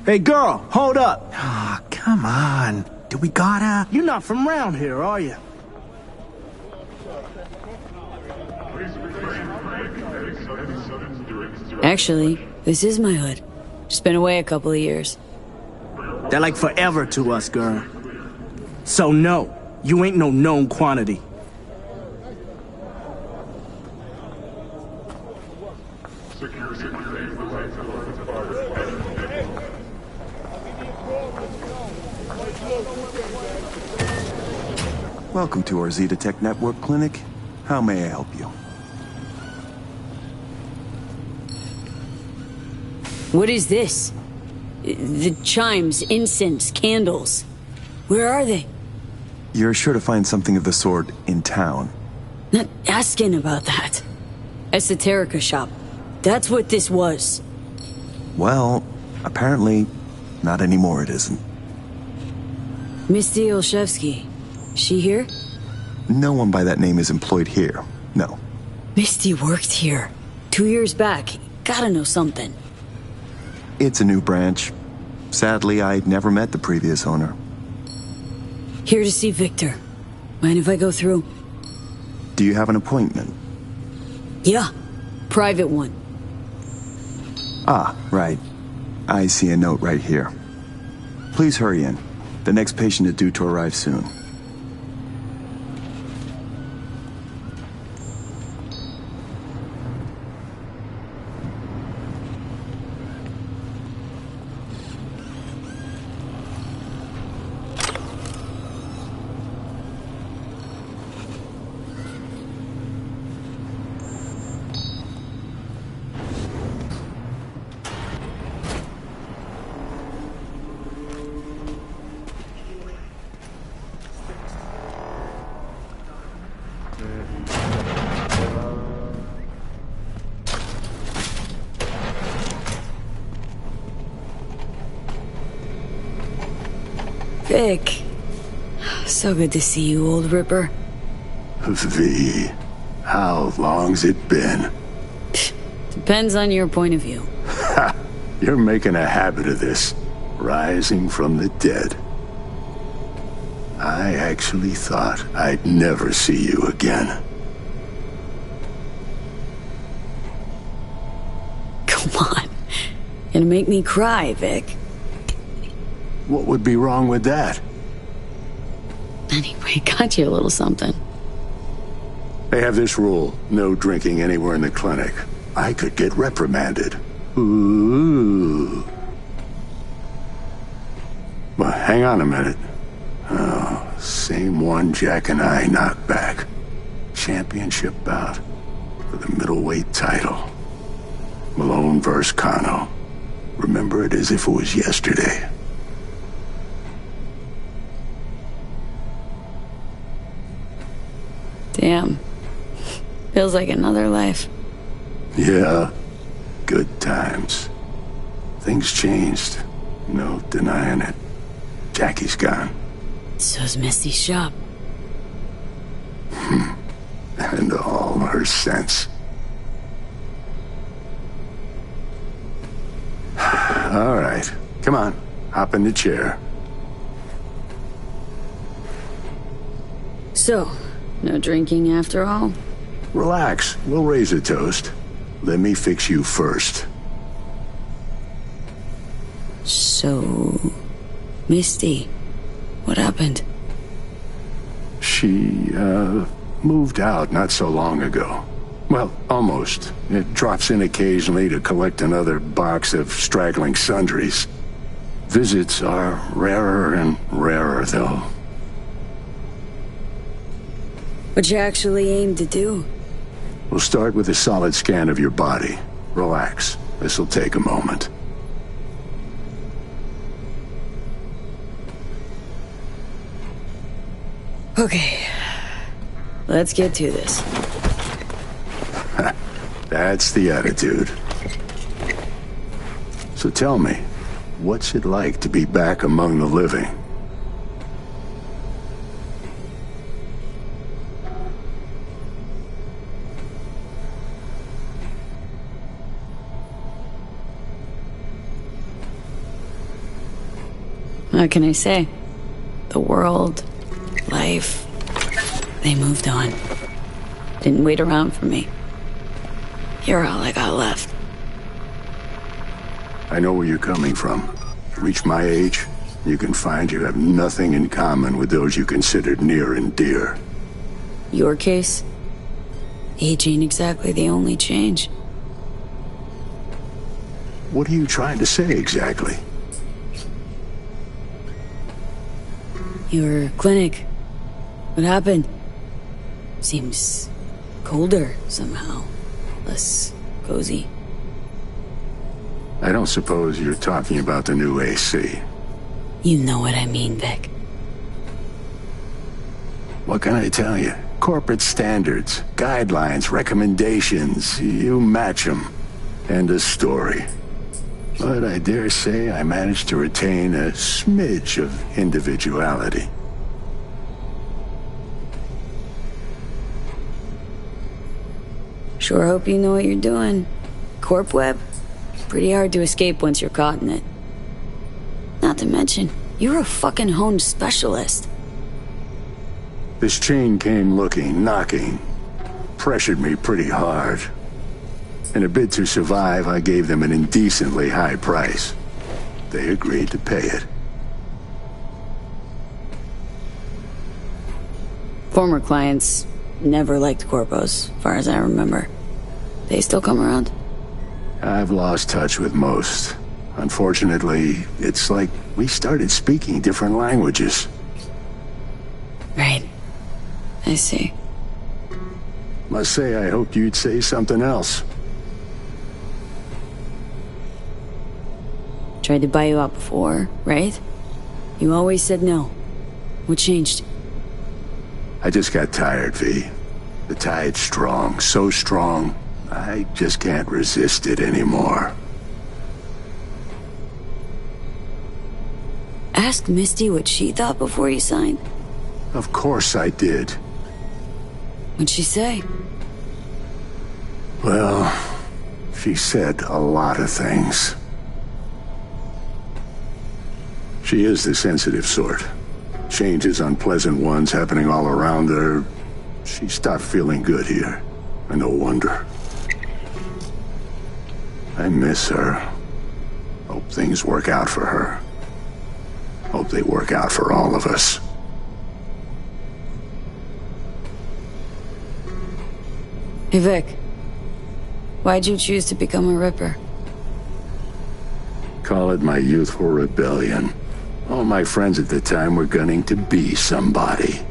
Hey, girl, hold up. Ah, come on. Do we gotta? You're not from around here, are you? Actually, this is my hood. Just been away a couple of years. They're like forever to us, girl. So no, you ain't no known quantity. Welcome to our Zetatech Network Clinic. How may I help you? What is this? The chimes, incense, candles. Where are they? You're sure to find something of the sort in town. Not asking about that. Esoterica shop. That's what this was. Well, apparently, not anymore it isn't. Misty Olszewski. She here? No one by that name is employed here, no. Misty worked here. 2 years back. Gotta know something. It's a new branch. Sadly, I never met the previous owner. Here to see Victor. Mind if I go through? Do you have an appointment? Yeah. Private one. Ah, right. I see a note right here. Please hurry in. The next patient is due to arrive soon. Vic. So good to see you, old Ripper. V, how long's it been? Depends on your point of view. Ha! You're making a habit of this. Rising from the dead. I actually thought I'd never see you again. Come on. Gonna make me cry, Vic. What would be wrong with that? Anyway, got you a little something. They have this rule, no drinking anywhere in the clinic. I could get reprimanded. Ooh. Well, hang on a minute. Oh, same one Jack and I knocked back. Championship bout for the middleweight title. Malone vs. Kano. Remember it as if it was yesterday. Damn. Feels like another life. Yeah. Good times. Things changed. No denying it. Jackie's gone. So's Misty's shop. And all her sense. All right. Come on. Hop in the chair. So, no drinking after all? Relax. We'll raise a toast. Let me fix you first. So... Misty, what happened? She, moved out not so long ago. Well, almost. It drops in occasionally to collect another box of straggling sundries. Visits are rarer and rarer, though. What you actually aim to do? We'll start with a solid scan of your body. Relax. This'll take a moment. Okay. Let's get to this. That's the attitude. So tell me, what's it like to be back among the living? What can I say? The world, life, they moved on. Didn't wait around for me. You're all I got left. I know where you're coming from. Reach my age, you can find you have nothing in common with those you considered near and dear. Your case? Age ain't exactly the only change. What are you trying to say exactly? Your clinic. What happened? Seems colder somehow. Less cozy. I don't suppose you're talking about the new AC. You know what I mean, Vic. What can I tell you? Corporate standards, guidelines, recommendations, you match them. End of story. But I dare say I managed to retain a smidge of individuality. Sure hope you know what you're doing. Corp web? Pretty hard to escape once you're caught in it. Not to mention, you're a fucking honed specialist. This chain came looking, knocking. Pressured me pretty hard. In a bid to survive, I gave them an indecently high price. They agreed to pay it. Former clients never liked corpos, as far as I remember. They still come around? I've lost touch with most. Unfortunately, it's like we started speaking different languages. Right. I see. Must say I hoped you'd say something else. Tried to buy you out before, right? You always said no. What changed? I just got tired, V. The tide's strong, so strong, I just can't resist it anymore. ask Misty what she thought before you signed? Of course I did. What'd she say? Well, she said a lot of things. She is the sensitive sort. Changes, unpleasant ones happening all around her. She stopped feeling good here. And no wonder. I miss her. Hope things work out for her. Hope they work out for all of us. Hey, Vic. Why'd you choose to become a Ripper? Call it my youthful rebellion. All my friends at the time were gunning to be somebody.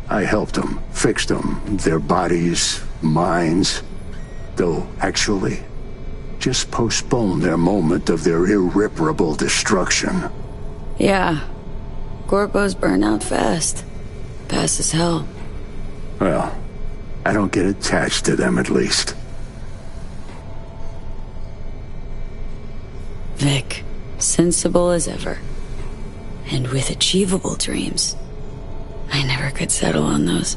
I helped them, fixed them, their bodies, minds. Though, actually, just postponed their moment of their irreparable destruction. Yeah. Corpos burn out fast. Fast as hell. Well, I don't get attached to them, at least. Vic, sensible as ever. And with achievable dreams. I never could settle on those.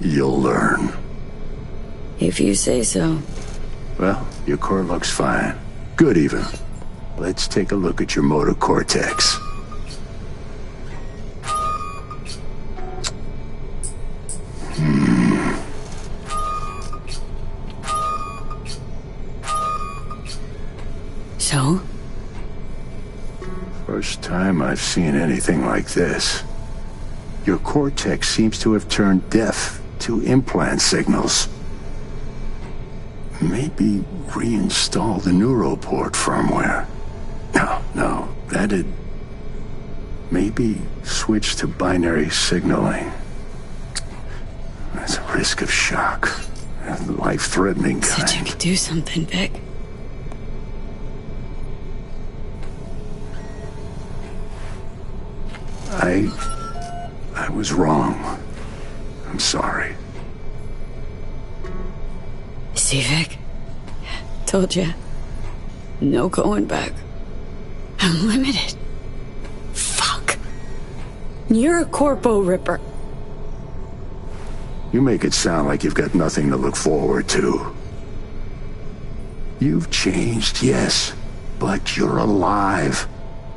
You'll learn. If you say so. Well, your core looks fine. Good, even. Let's take a look at your motor cortex. So? First time I've seen anything like this. Your cortex seems to have turned deaf to implant signals. Maybe reinstall the neuroport firmware. No, that'd... Maybe switch to binary signaling. That's a risk of shock. Life-threatening kind. Said you could do something, Vic. I was wrong. I'm sorry. See, Vic? Told ya. No going back. I'm limited. Fuck. You're a Corpo Ripper. You make it sound like you've got nothing to look forward to. You've changed, yes, but you're alive.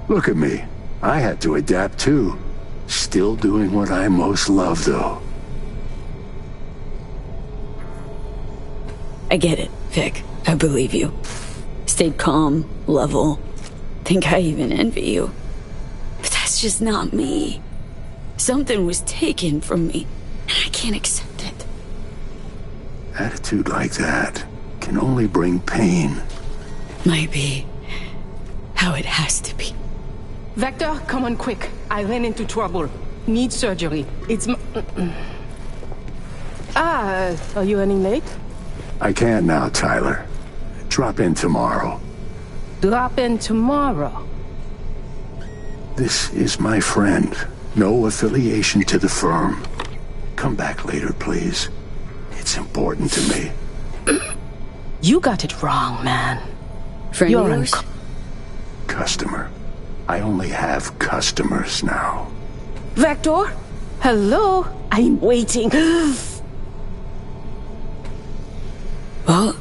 Look at me. I had to adapt too. Still doing what I most love, though. I get it, Vic. I believe you. Stayed calm, level. Think I even envy you. But that's just not me. Something was taken from me, and I can't accept it. Attitude like that can only bring pain. Might be how it has to be. Vector, come on quick. I ran into trouble. Need surgery. It's are you running late? I can't now, Tyler. Drop in tomorrow. Drop in tomorrow? This is my friend. No affiliation to the firm. Come back later, please. It's important to me. You got it wrong, man. Friend You're yours? Customer. I only have customers now. Vector? Hello? I'm waiting. Well,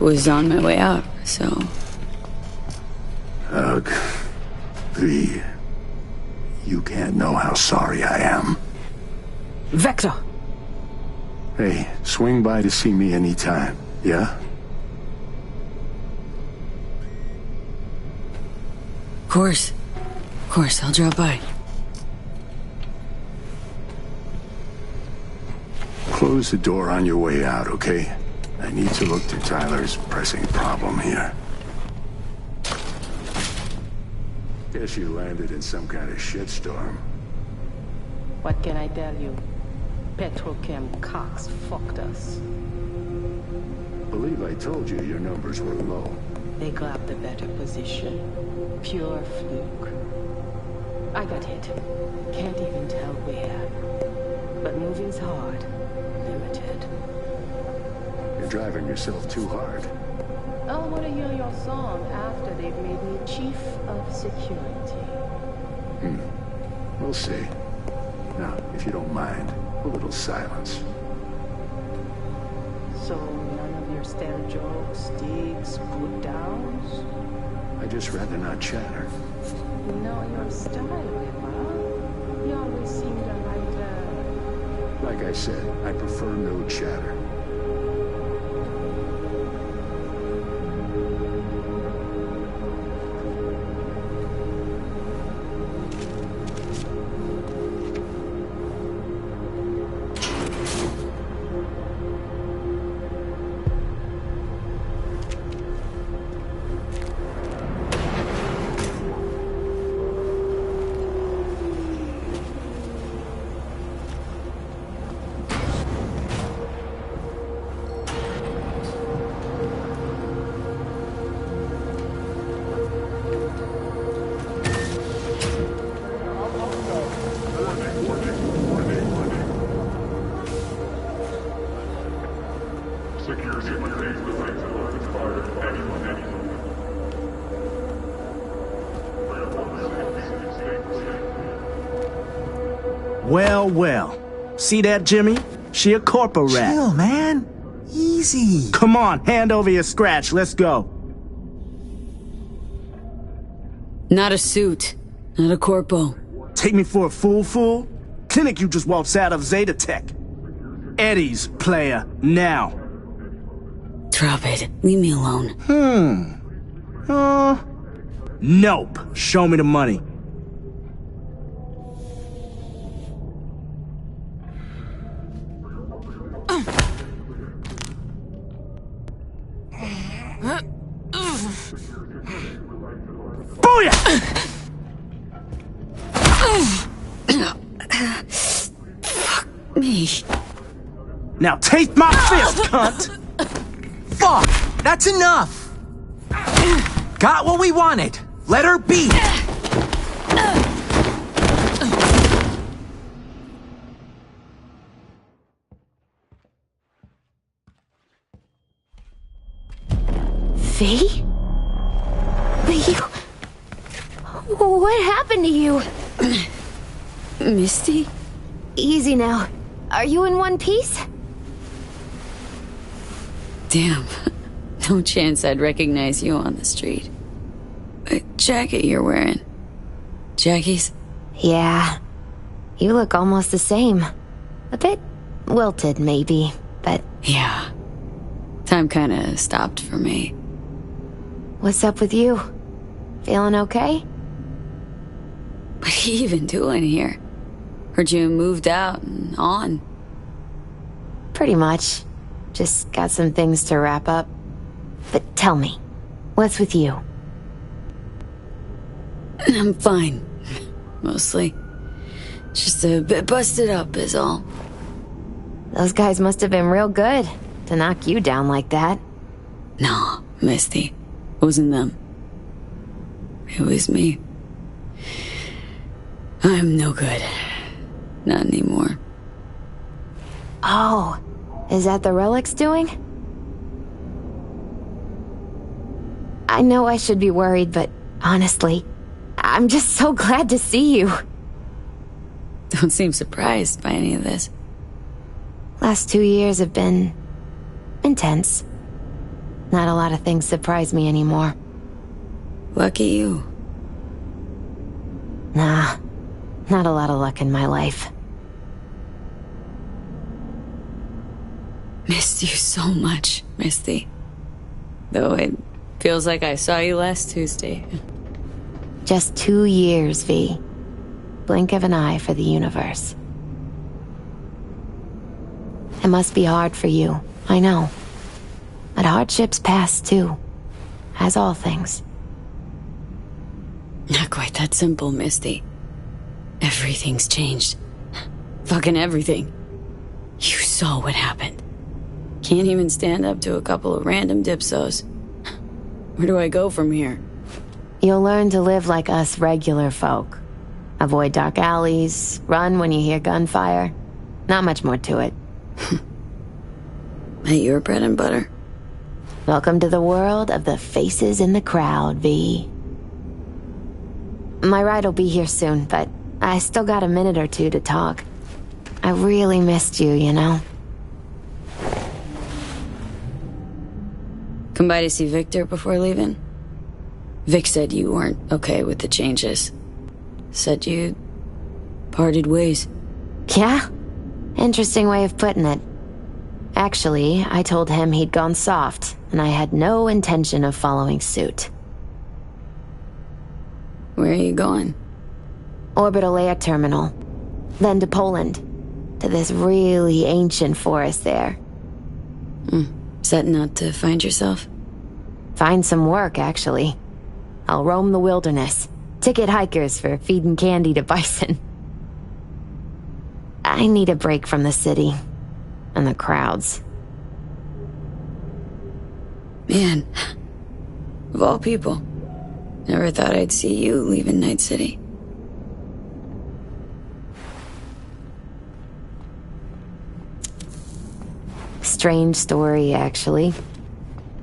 was on my way out, so... Ugh. V. You can't know how sorry I am. Vector! Hey, swing by to see me anytime, yeah? Of course, I'll drop by. Close the door on your way out, okay? I need to look to Tyler's pressing problem here. Guess you landed in some kind of shitstorm. What can I tell you? Petrochem Cox fucked us. Believe I told you your numbers were low. They grabbed a better position. Pure fluke. I got hit. Can't even tell where. But moving's hard. Limited. You're driving yourself too hard. I'll want to hear your song after they've made me chief of security. We'll see. Now, if you don't mind, a little silence. So none of your stale jokes, digs, put-downs? I'd just rather not chatter. You know your style, Emma. You always seem to like, Like I said, I prefer no chatter. Well. See that, Jimmy? She a corporate. Chill, man. Easy. Come on, hand over your scratch. Let's go. Not a suit. Not a corpo. Take me for a fool? Clinic you just waltzed out of Zeta Tech. Eddie's, player, now. Drop it. Leave me alone. Nope. Show me the money. Fuck me. Now taste my fist, cunt! Fuck! That's enough! Got what we wanted. Let her be! V? What happened to you? Misty? Easy now. Are you in one piece? Damn. No chance I'd recognize you on the street. The jacket you're wearing. Jackie's? Yeah. You look almost the same. A bit wilted, maybe, but... Yeah. Time kinda stopped for me. What's up with you? Feeling okay? What are you even doing here? Heard you moved out and on. Pretty much. Just got some things to wrap up. But tell me, what's with you? I'm fine. Mostly. Just a bit busted up is all. Those guys must have been real good to knock you down like that. No, Misty. It wasn't them. It was me. I'm no good. Not anymore. Oh, is that the relic's doing? I know I should be worried, but honestly, I'm just so glad to see you. Don't seem surprised by any of this. Last 2 years have been... intense. Not a lot of things surprise me anymore. Lucky you. Nah, not a lot of luck in my life. Missed you so much, Misty. Though it feels like I saw you last Tuesday. Just 2 years, V. Blink of an eye for the universe. It must be hard for you, I know. But hardships pass too. As all things. Not quite that simple, Misty. Everything's changed. Fucking everything. You saw what happened. Can't even stand up to a couple of random dipsos. Where do I go from here? You'll learn to live like us regular folk. Avoid dark alleys, run when you hear gunfire. Not much more to it. Ain't your bread and butter? Welcome to the world of the faces in the crowd, V. My ride will be here soon, but I still got a minute or two to talk. I really missed you, you know? Come by to see Victor before leaving? Vic said you weren't okay with the changes. Said you parted ways. Yeah? Interesting way of putting it. Actually, I told him he'd gone soft, and I had no intention of following suit. Where are you going? Orbital Air Terminal. Then to Poland. To this really ancient forest there. Setting out to find yourself? Find some work, actually. I'll roam the wilderness. Ticket hikers for feeding candy to bison. I need a break from the city. And the crowds. Man. Of all people. Never thought I'd see you leaving Night City. Strange story, actually.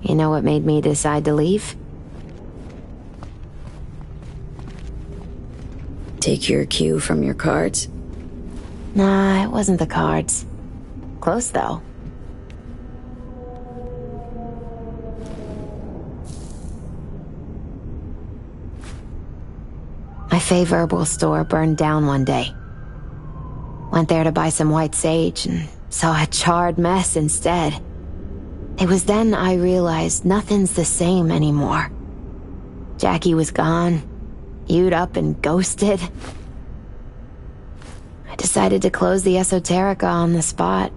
You know what made me decide to leave? Take your cue from your cards? Nah, it wasn't the cards. Close, though. My Faye herbal store burned down one day. Went there to buy some white sage and saw a charred mess instead. It was then I realized nothing's the same anymore. Jackie was gone, you'd up and ghosted. I decided to close the esoterica on the spot.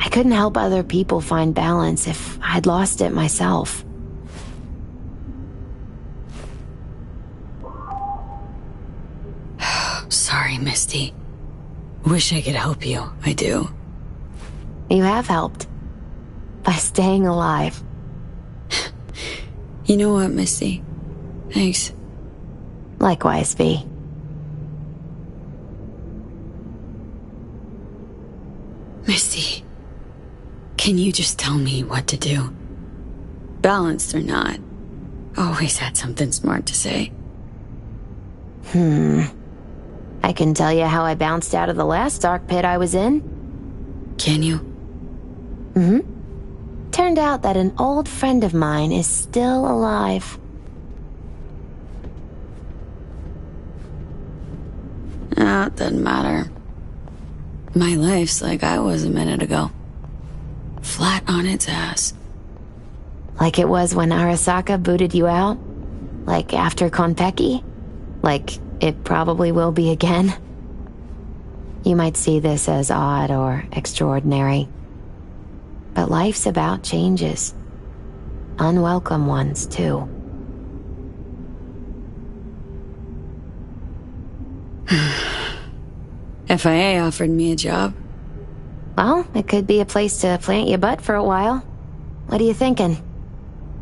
I couldn't help other people find balance if I'd lost it myself. Sorry, Misty. Wish I could help you. I do. You have helped. By staying alive. You know what, Misty? Thanks. Likewise, V. Misty, can you just tell me what to do? Balanced or not, always had something smart to say. I can tell you how I bounced out of the last dark pit I was in. Can you? Turned out that an old friend of mine is still alive. It doesn't matter. My life's like I was a minute ago. Flat on its ass. Like it was when Arasaka booted you out? Like after Konpeki? Like it probably will be again? You might see this as odd or extraordinary. But life's about changes. Unwelcome ones, too. FIA offered me a job. Well, it could be a place to plant your butt for a while. What are you thinking?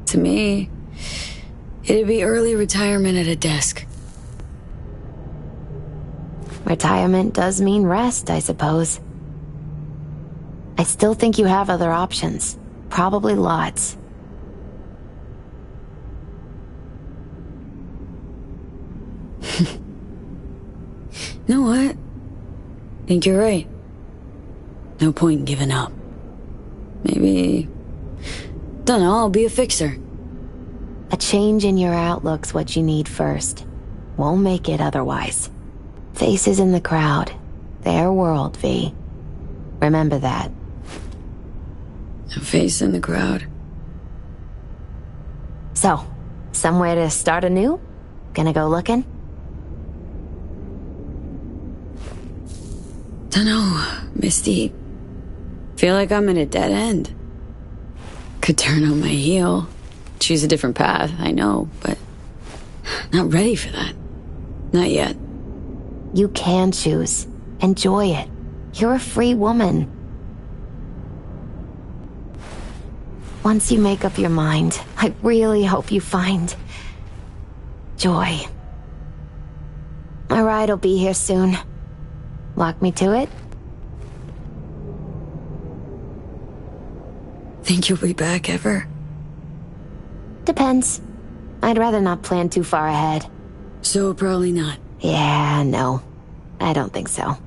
To me, it'd be early retirement at a desk. Retirement does mean rest, I suppose. I still think you have other options. Probably lots. Know what? Think you're right. No point in giving up. Maybe... Dunno, I'll be a fixer. A change in your outlook's what you need first. Won't make it otherwise. Faces in the crowd. Their world, V. Remember that. A face in the crowd. So, somewhere to start anew? Gonna go looking? Dunno, Misty. Feel like I'm at a dead end. Could turn on my heel. Choose a different path, I know, but... not ready for that. Not yet. You can choose. Enjoy it. You're a free woman. Once you make up your mind, I really hope you find... joy. My ride will be here soon. Walk me to it? Think you'll be back ever? Depends. I'd rather not plan too far ahead. So probably not. Yeah, no. I don't think so.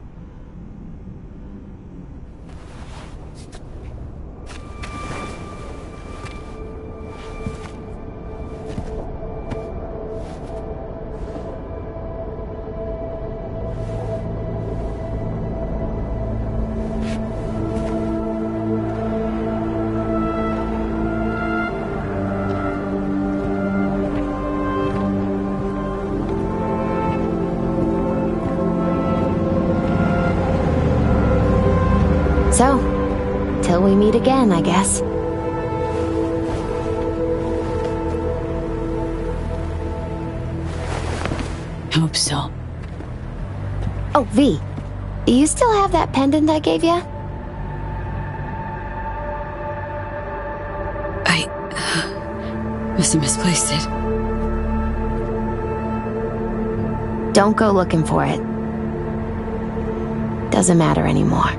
So, till we meet again, I guess. Hope so. Oh, V. Do you still have that pendant I gave you? I must have misplaced it. Don't go looking for it. Doesn't matter anymore.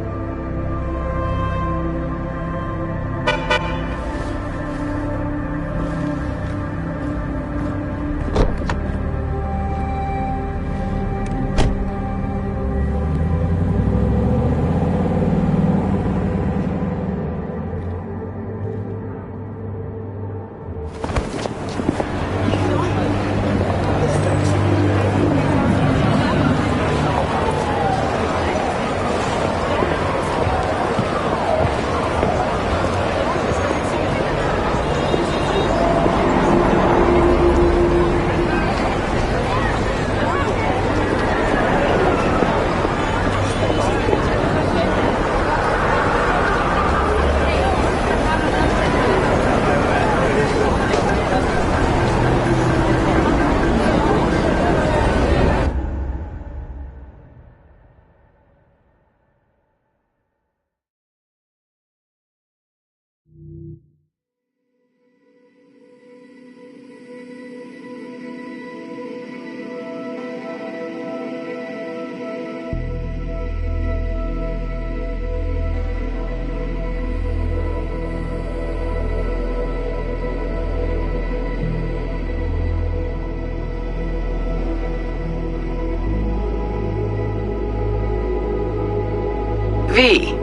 V.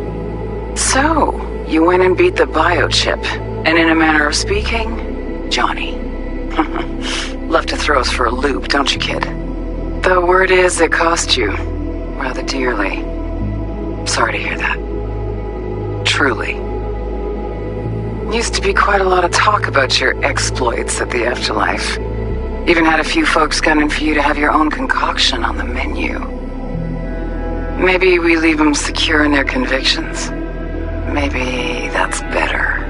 So, you went and beat the biochip, and in a manner of speaking, Johnny. Love to throw us for a loop, don't you, kid? The word is it cost you rather dearly. Sorry to hear that. Truly. Used to be quite a lot of talk about your exploits at the afterlife. Even had a few folks gunning for you to have your own concoction on the menu. Maybe we leave them secure in their convictions. Maybe that's better.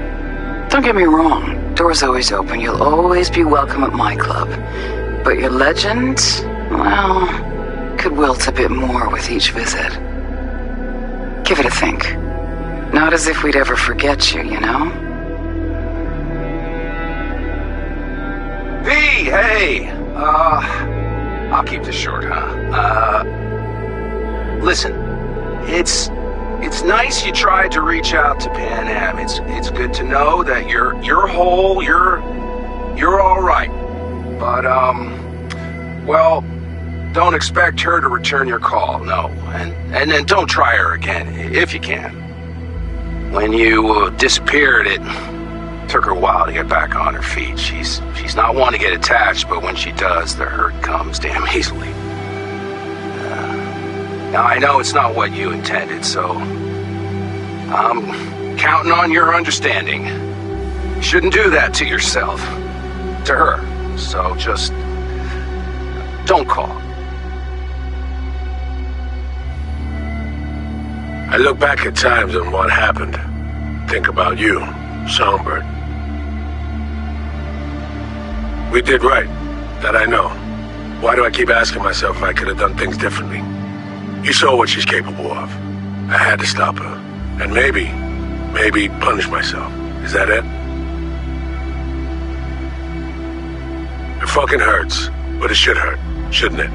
Don't get me wrong, door's always open. You'll always be welcome at my club. But your legend, well, could wilt a bit more with each visit. Give it a think. Not as if we'd ever forget you, you know? V, hey! I'll keep this short, huh? Listen, it's nice you tried to reach out to Pan Am. It's good to know that you're whole, you're all right. But well, don't expect her to return your call, no. And then don't try her again if you can. When you disappeared, it took her a while to get back on her feet. She's not one to get attached, but when she does, the hurt comes damn easily. Now, I know it's not what you intended, so I'm counting on your understanding. You shouldn't do that to yourself, to her, so just don't call. I look back at times on what happened. Think about you, Songbird. We did right, that I know. Why do I keep asking myself if I could have done things differently? You saw what she's capable of. I had to stop her. And maybe punish myself. Is that it? It fucking hurts, but it should hurt, shouldn't it?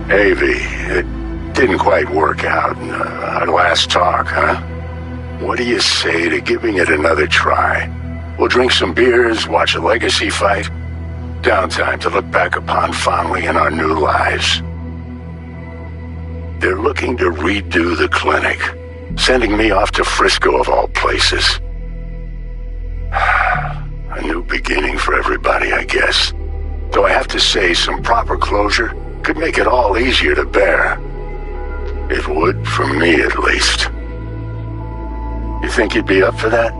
Hey, V, Didn't quite work out. Our last talk, huh? What do you say to giving it another try? We'll drink some beers, watch a legacy fight. Downtime to look back upon fondly in our new lives. They're looking to redo the clinic, sending me off to Frisco of all places. A new beginning for everybody, I guess. Though I have to say, some proper closure could make it all easier to bear. It would, for me at least. You think you'd be up for that?